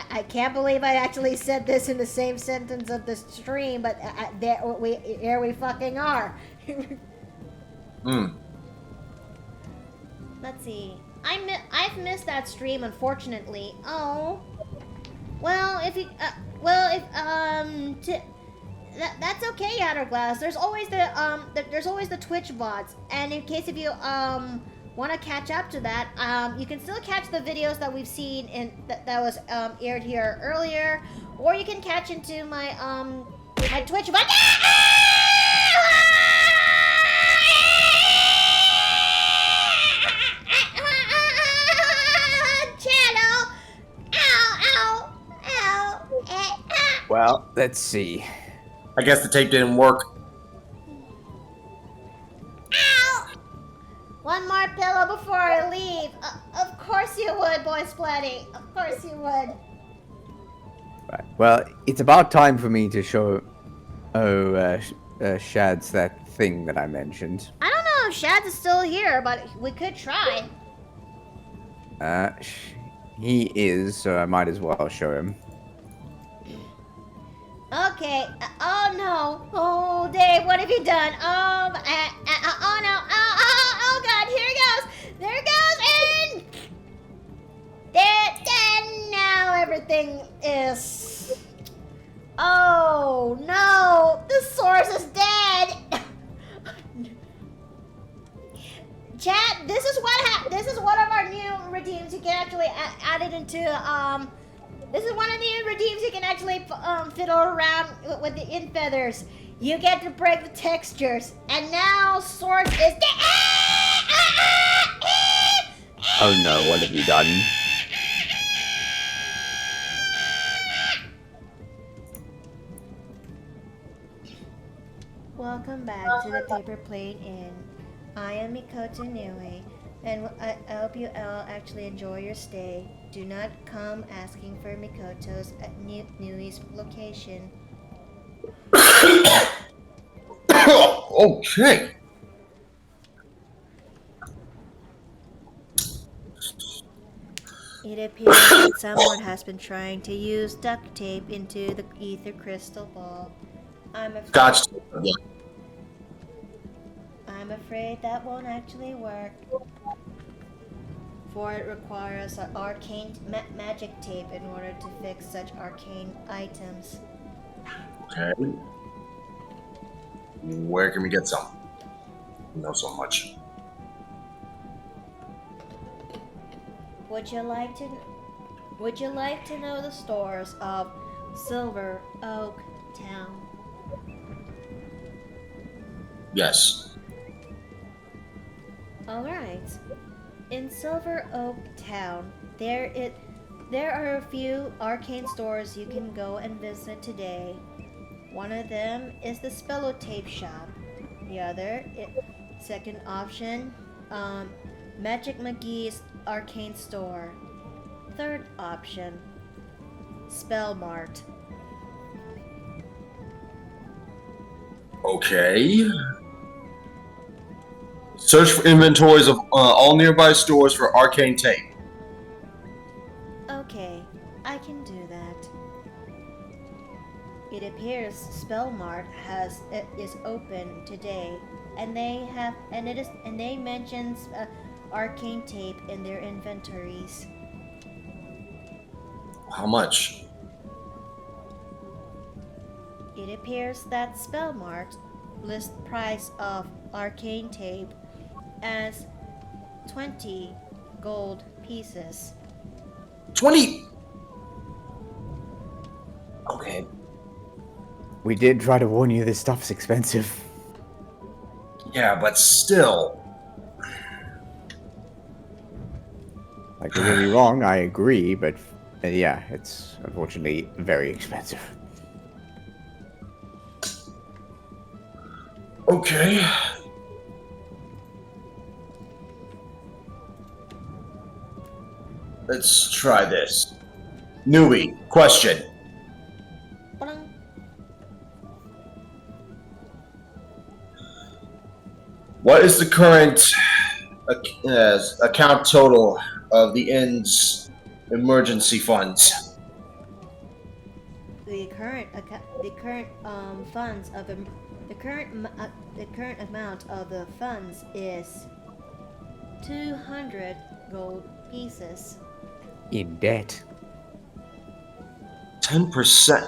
I can't believe I actually said this in the same sentence of the stream, but here we fucking are. Let's see. I've missed that stream, unfortunately. Oh. Well, that's okay, Outerglass. There's always the Twitch bots, and in case if you want to catch up to that, you can still catch the videos that we've seen in that was aired here earlier, or you can catch into my my Twitch bot channel. Ow, ow, ow. Well, let's see. I guess the tape didn't work. Ow! One more pillow before I leave. Of course you would, Boy Splatty. Of course you would. Right. Well, it's about time for me to show Shads that thing that I mentioned. I don't know if Shads is still here, but we could try. He is, so I might as well show him. Okay. Oh no. Oh, Dave, what have you done? Oh no. Oh God. Here it goes. There it goes. And there. Now everything is. Oh no. The source is dead. Chat. This is one of our new redeems. You can actually add it into This is one of the redeems you can actually fiddle around with the in feathers. You get to break the textures, and now Sword is dead. Oh no, what have you done? Welcome back to the Paper Plane Inn. I am Mikoto Nui, and I hope you all actually enjoy your stay. Do not come asking for Mikoto's at Nui's location. Okay. It appears that someone has been trying to use duct tape into the ether crystal ball. I'm afraid that won't actually work. For it requires an arcane magic tape in order to fix such arcane items. Okay. Where can we get some? I know so much. Would you like to know the stores of Silver Oak Town? Yes. All right. In Silver Oak Town, there are a few arcane stores you can go and visit today. One of them is the Spellotape shop. The other, second option, Magic McGee's Arcane Store. Third option, Spell Mart. Okay. Search for inventories of all nearby stores for arcane tape. Okay, I can do that. It appears Spellmart is open today, and they mentions arcane tape in their inventories. How much? It appears that Spellmart lists price of arcane tape as 20 gold pieces. 20. Okay. We did try to warn you this stuff's expensive. Yeah, but still. Like, don't get me wrong, I agree, but yeah, it's unfortunately very expensive. Okay. Let's try this. Nui, question. Bling. What is the current account total of the inn's emergency funds? The current amount of the funds is 200 gold pieces. In debt. 10%.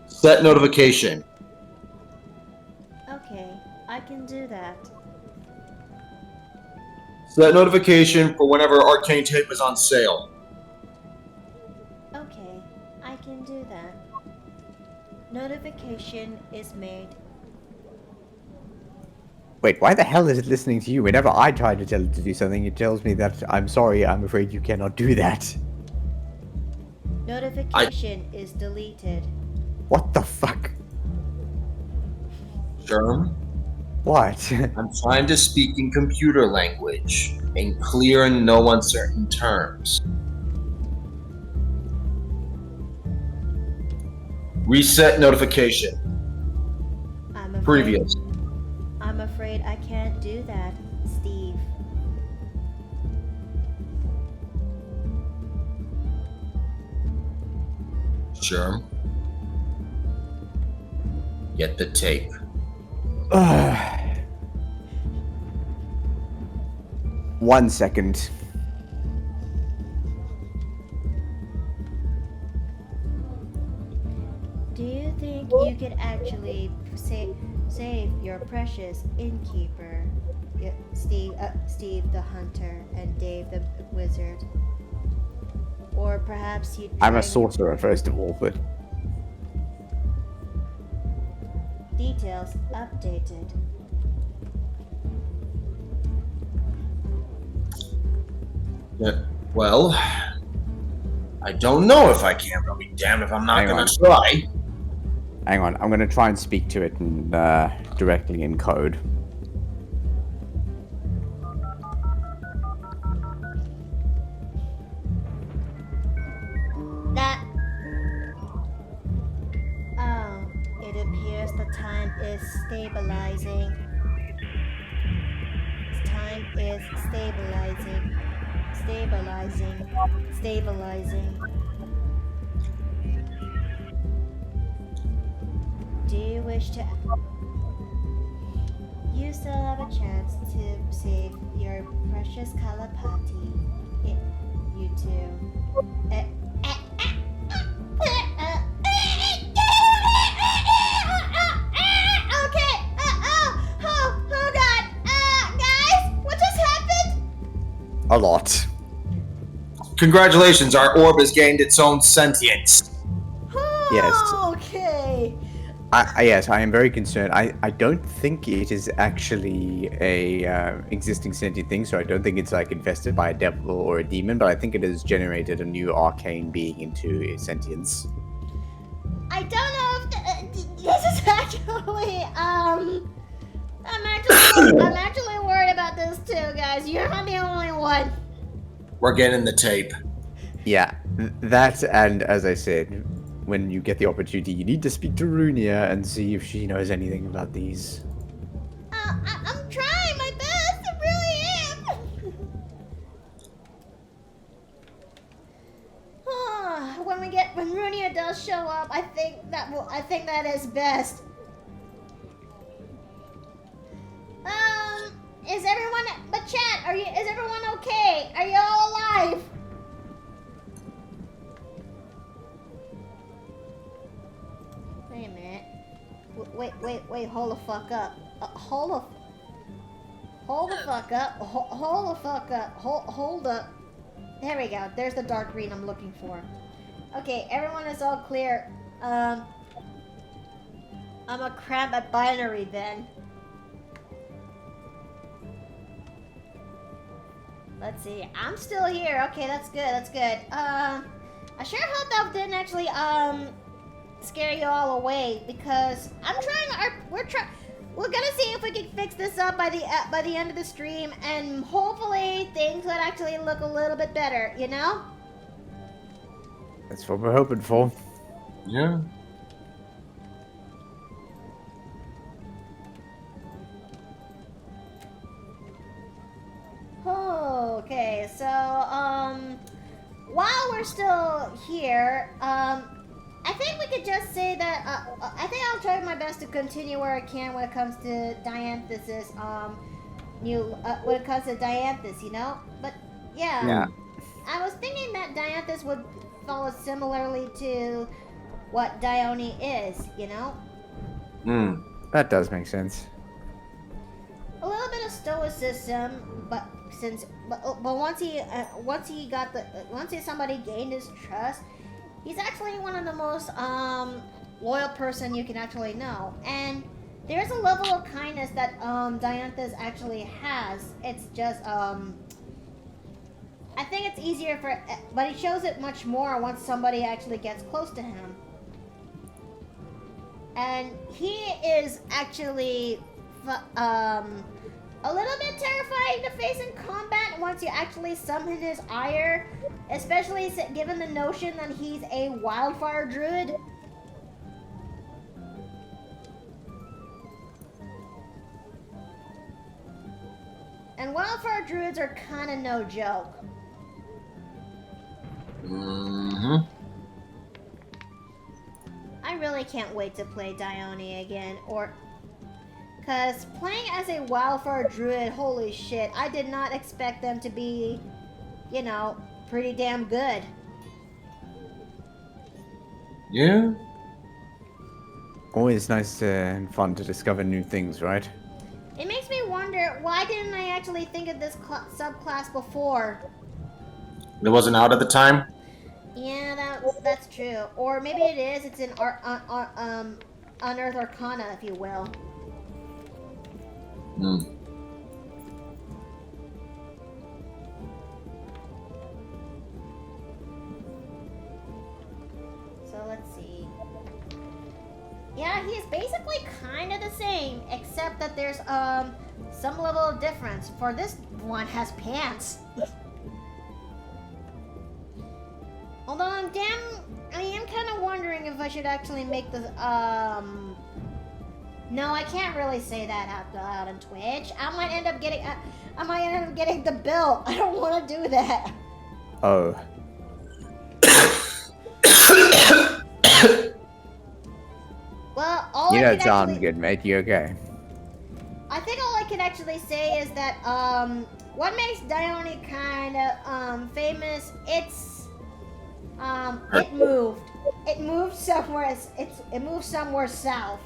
Set notification. Okay, I can do that. Set notification for whenever arcane tape is on sale. Okay, I can do that. Notification is made. Wait, why the hell is it listening to you? Whenever I try to tell it to do something, it tells me that I'm sorry, I'm afraid you cannot do that. Notification is deleted. What the fuck? Germ, What? I'm trying to speak in computer language, in clear and no uncertain terms. Reset notification. Previous. I'm afraid I can't do that, Steve. Germ. Get the tape. One second. Do you think you could actually save your precious innkeeper, Steve the hunter and Dave the wizard? Or perhaps you'd I'm try a sorcerer, first of all, but details updated. Well, I don't know if I can, but I'll be damned if I'm not Hang gonna on. try. hang on, I'm gonna try and speak to it and directly in code. That. Oh, it appears the time is stabilizing. Time is stabilizing. Stabilizing. Do you wish to... You still have a chance to save your precious Kalapati. You two. Okay. Oh God. Guys, what just happened? A lot. Congratulations, our orb has gained its own sentience. Yes. Okay. Yes, I am very concerned. I don't think it is actually a existing sentient thing, so I don't think it's like infested by a devil or a demon, but I think it has generated a new arcane being into sentience. I don't know if I'm actually worried about this too, guys. You're not the only one. We're getting the tape. Yeah, that, and as I said, when you get the opportunity, you need to speak to Runia and see if she knows anything about these. I'm trying my best. I really am. when Runia does show up, I think that is best. Is everyone? But chat, is everyone okay? Are you all alive? Wait a minute. Wait, hold the fuck up. Hold the fuck up. Hold the fuck up. Hold up. There we go. There's the dark green I'm looking for. Okay, everyone is all clear. I'm a cramp at binary then. Let's see. I'm still here. Okay, that's good. That's good. I sure hope that didn't actually scare you all away, because we're gonna see if we can fix this up by the end of the stream, and hopefully things would actually look a little bit better, you know? That's what we're hoping for. Yeah. Okay, so while we're still here, I think we could just say that I think I'll try my best to continue where I can when it comes to Dianthus's when it comes to Dianthus, you know. But yeah, I was thinking that Dianthus would follow similarly to what Dione is, you know. That does make sense. A little bit of stoicism, but once somebody gained his trust, he's actually one of the most loyal person you can actually know. And there's a level of kindness that Dianthus actually has. It's just I think it's easier but he shows it much more once somebody actually gets close to him. And he is actually a little bit terrifying to face in combat once you actually summon his ire, especially given the notion that he's a wildfire druid. And wildfire druids are kind of no joke. I really can't wait to play Dione again, because playing as a wildfire druid, holy shit, I did not expect them to be, you know, pretty damn good. Yeah. Always nice and fun to discover new things, right? It makes me wonder, why didn't I actually think of this subclass before? It wasn't out at the time? Yeah, that's true. Or maybe it is, it's in Unearth Arcana, if you will. So let's see. Yeah, he is basically kind of the same, except that there's some level of difference. For this one has pants. Although I am kind of wondering if I should actually make the No, I can't really say that out loud on Twitch. I might end up getting the bill. I don't want to do that. Oh. Well, all You I don't can sound actually, good, mate. You okay? I think all I can actually say is that what makes Dione kind of famous? It moved. It moved somewhere. It moved somewhere south.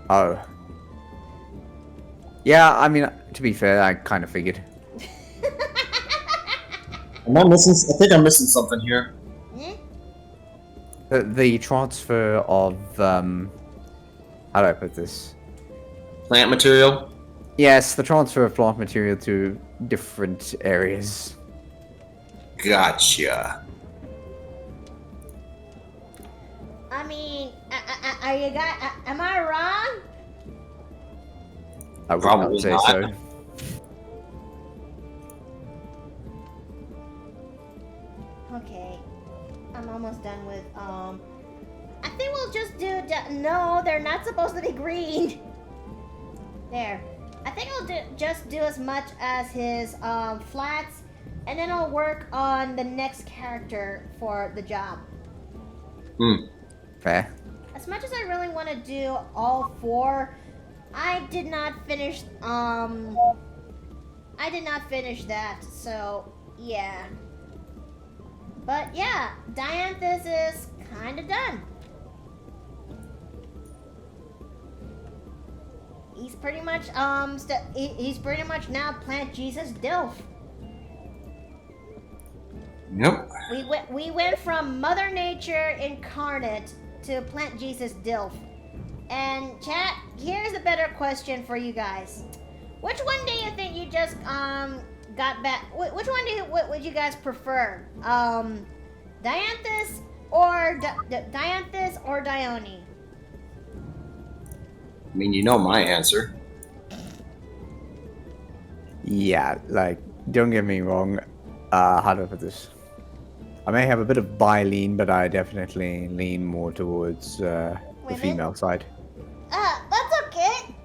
Oh. Yeah, I mean, to be fair, I kind of figured. Am I missing? I think I'm missing something here. The transfer of, how do I put this? Plant material? Yes, the transfer of plant material to different areas. Gotcha. I mean, are you guys? Am I wrong? I would Probably not say not. so. Okay, I'm almost done with I think we'll just do. No, they're not supposed to be green. There. I think I'll just do as much as his flats, and then I'll work on the next character for the job. Fair. As much as I really want to do all 4, I did not finish. I did not finish that. So yeah. But yeah, Dianthus is kind of done. He's pretty much he's pretty much now Plant Jesus Dilf. Yep. We went from Mother Nature incarnate to Plant Jesus Dilf. And chat, here's a better question for you guys. Which one do you think you just got back? Which one would you guys prefer? Dianthus or Dianthus or Dione? I mean, you know my answer. Yeah, like, don't get me wrong. How do I put this? I may have a bit of bi-lean, but I definitely lean more towards the Women? female side. That's okay.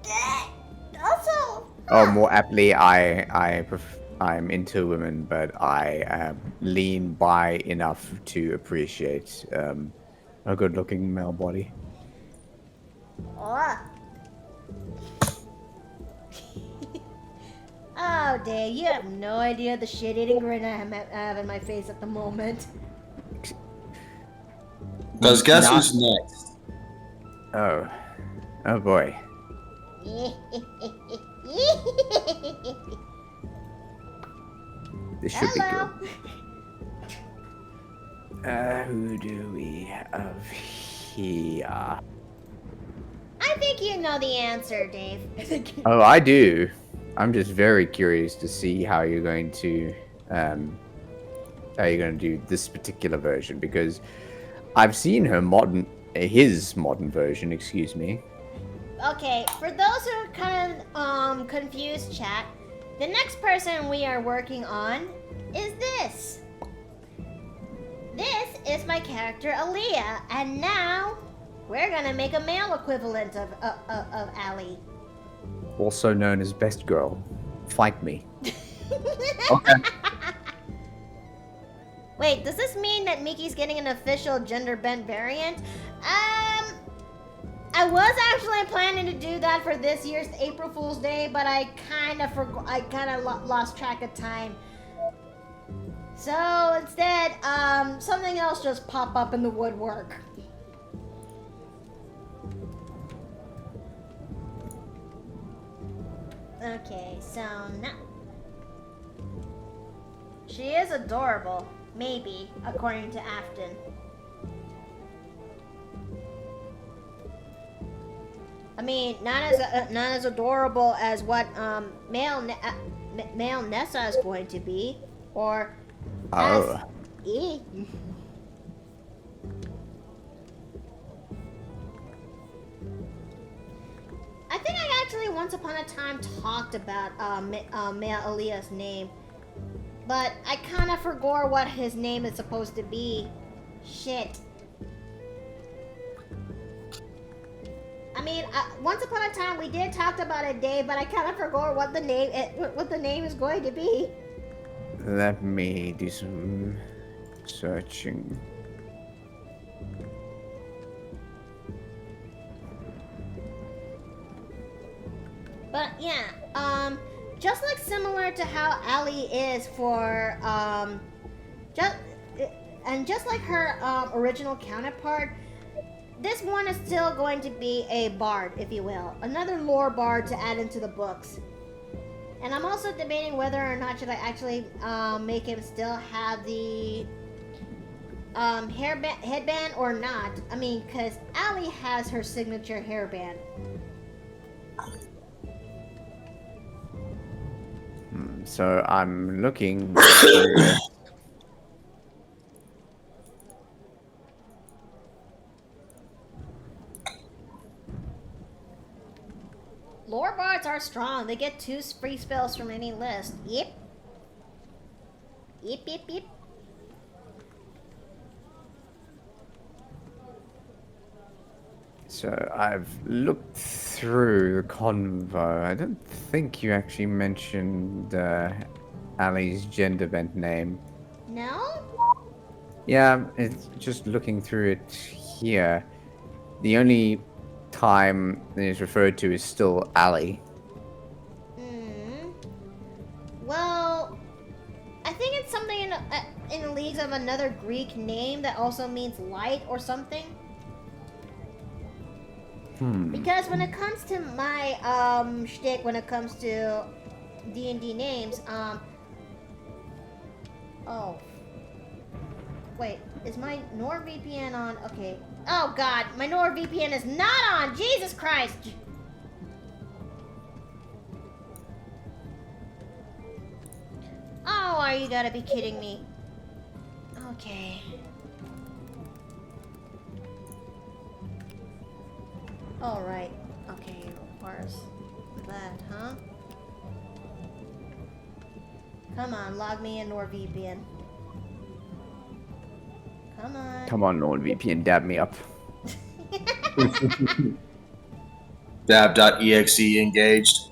Also. Oh, more aptly, I'm into women, but I lean bi enough to appreciate a good-looking male body. Oh. Oh, Dave, you have no idea the shit-eating grin I have in my face at the moment. Because guess Not- who's next? Oh boy. This should Hello. be good. Who do we have here? I think you know the answer, Dave. Oh, I do. I'm just very curious to see how you're going to do this particular version, because I've seen his modern version, excuse me. Okay, for those who are kind of confused, chat, the next person we are working on is this. This is my character Aaliyah, and now we're gonna make a male equivalent of Allie. Also known as Best Girl. Fight me. Okay. Wait, does this mean that Miki's getting an official gender bent variant? I was actually planning to do that for this year's April Fool's Day, but I kind of lost track of time. So instead, something else just popped up in the woodwork. Okay, so now she is adorable, maybe, according to Afton. I mean, not as adorable as what male Nessa is going to be, or Oh. Eh. I think I actually once upon a time talked about male Aaliyah's name, but I kind of forgot what his name is supposed to be. Shit. I mean, once upon a time we did talk about it, Dave, but I kind of forgot what the name is going to be. Let me do some searching. But yeah, just like similar to how Allie is for just like her original counterpart, this one is still going to be a bard, if you will, another lore bard to add into the books. And I'm also debating whether or not should I actually make him still have the headband or not. I mean, because Allie has her signature hairband. So I'm looking. are strong. They get 2 free spells from any list. Yep. Yep, yep, yep. So I've looked through the convo. I don't think you actually mentioned Ali's gender bent name. No? Yeah, it's just looking through it here. The only time it is referred to is still Ali. Hmm. Well, I think it's something in the leagues of another Greek name that also means light or something. Because when it comes to my shtick, when it comes to D&D names, oh, wait, is my NordVPN on? Okay. Oh God, my NordVPN is not on. Jesus Christ. Oh, are you gotta be kidding me? Okay. Alright. Okay, requires that, huh? Come on, log me in NordVPN. Come on. Come on, NordVPN, dab me up. Dab.exe engaged.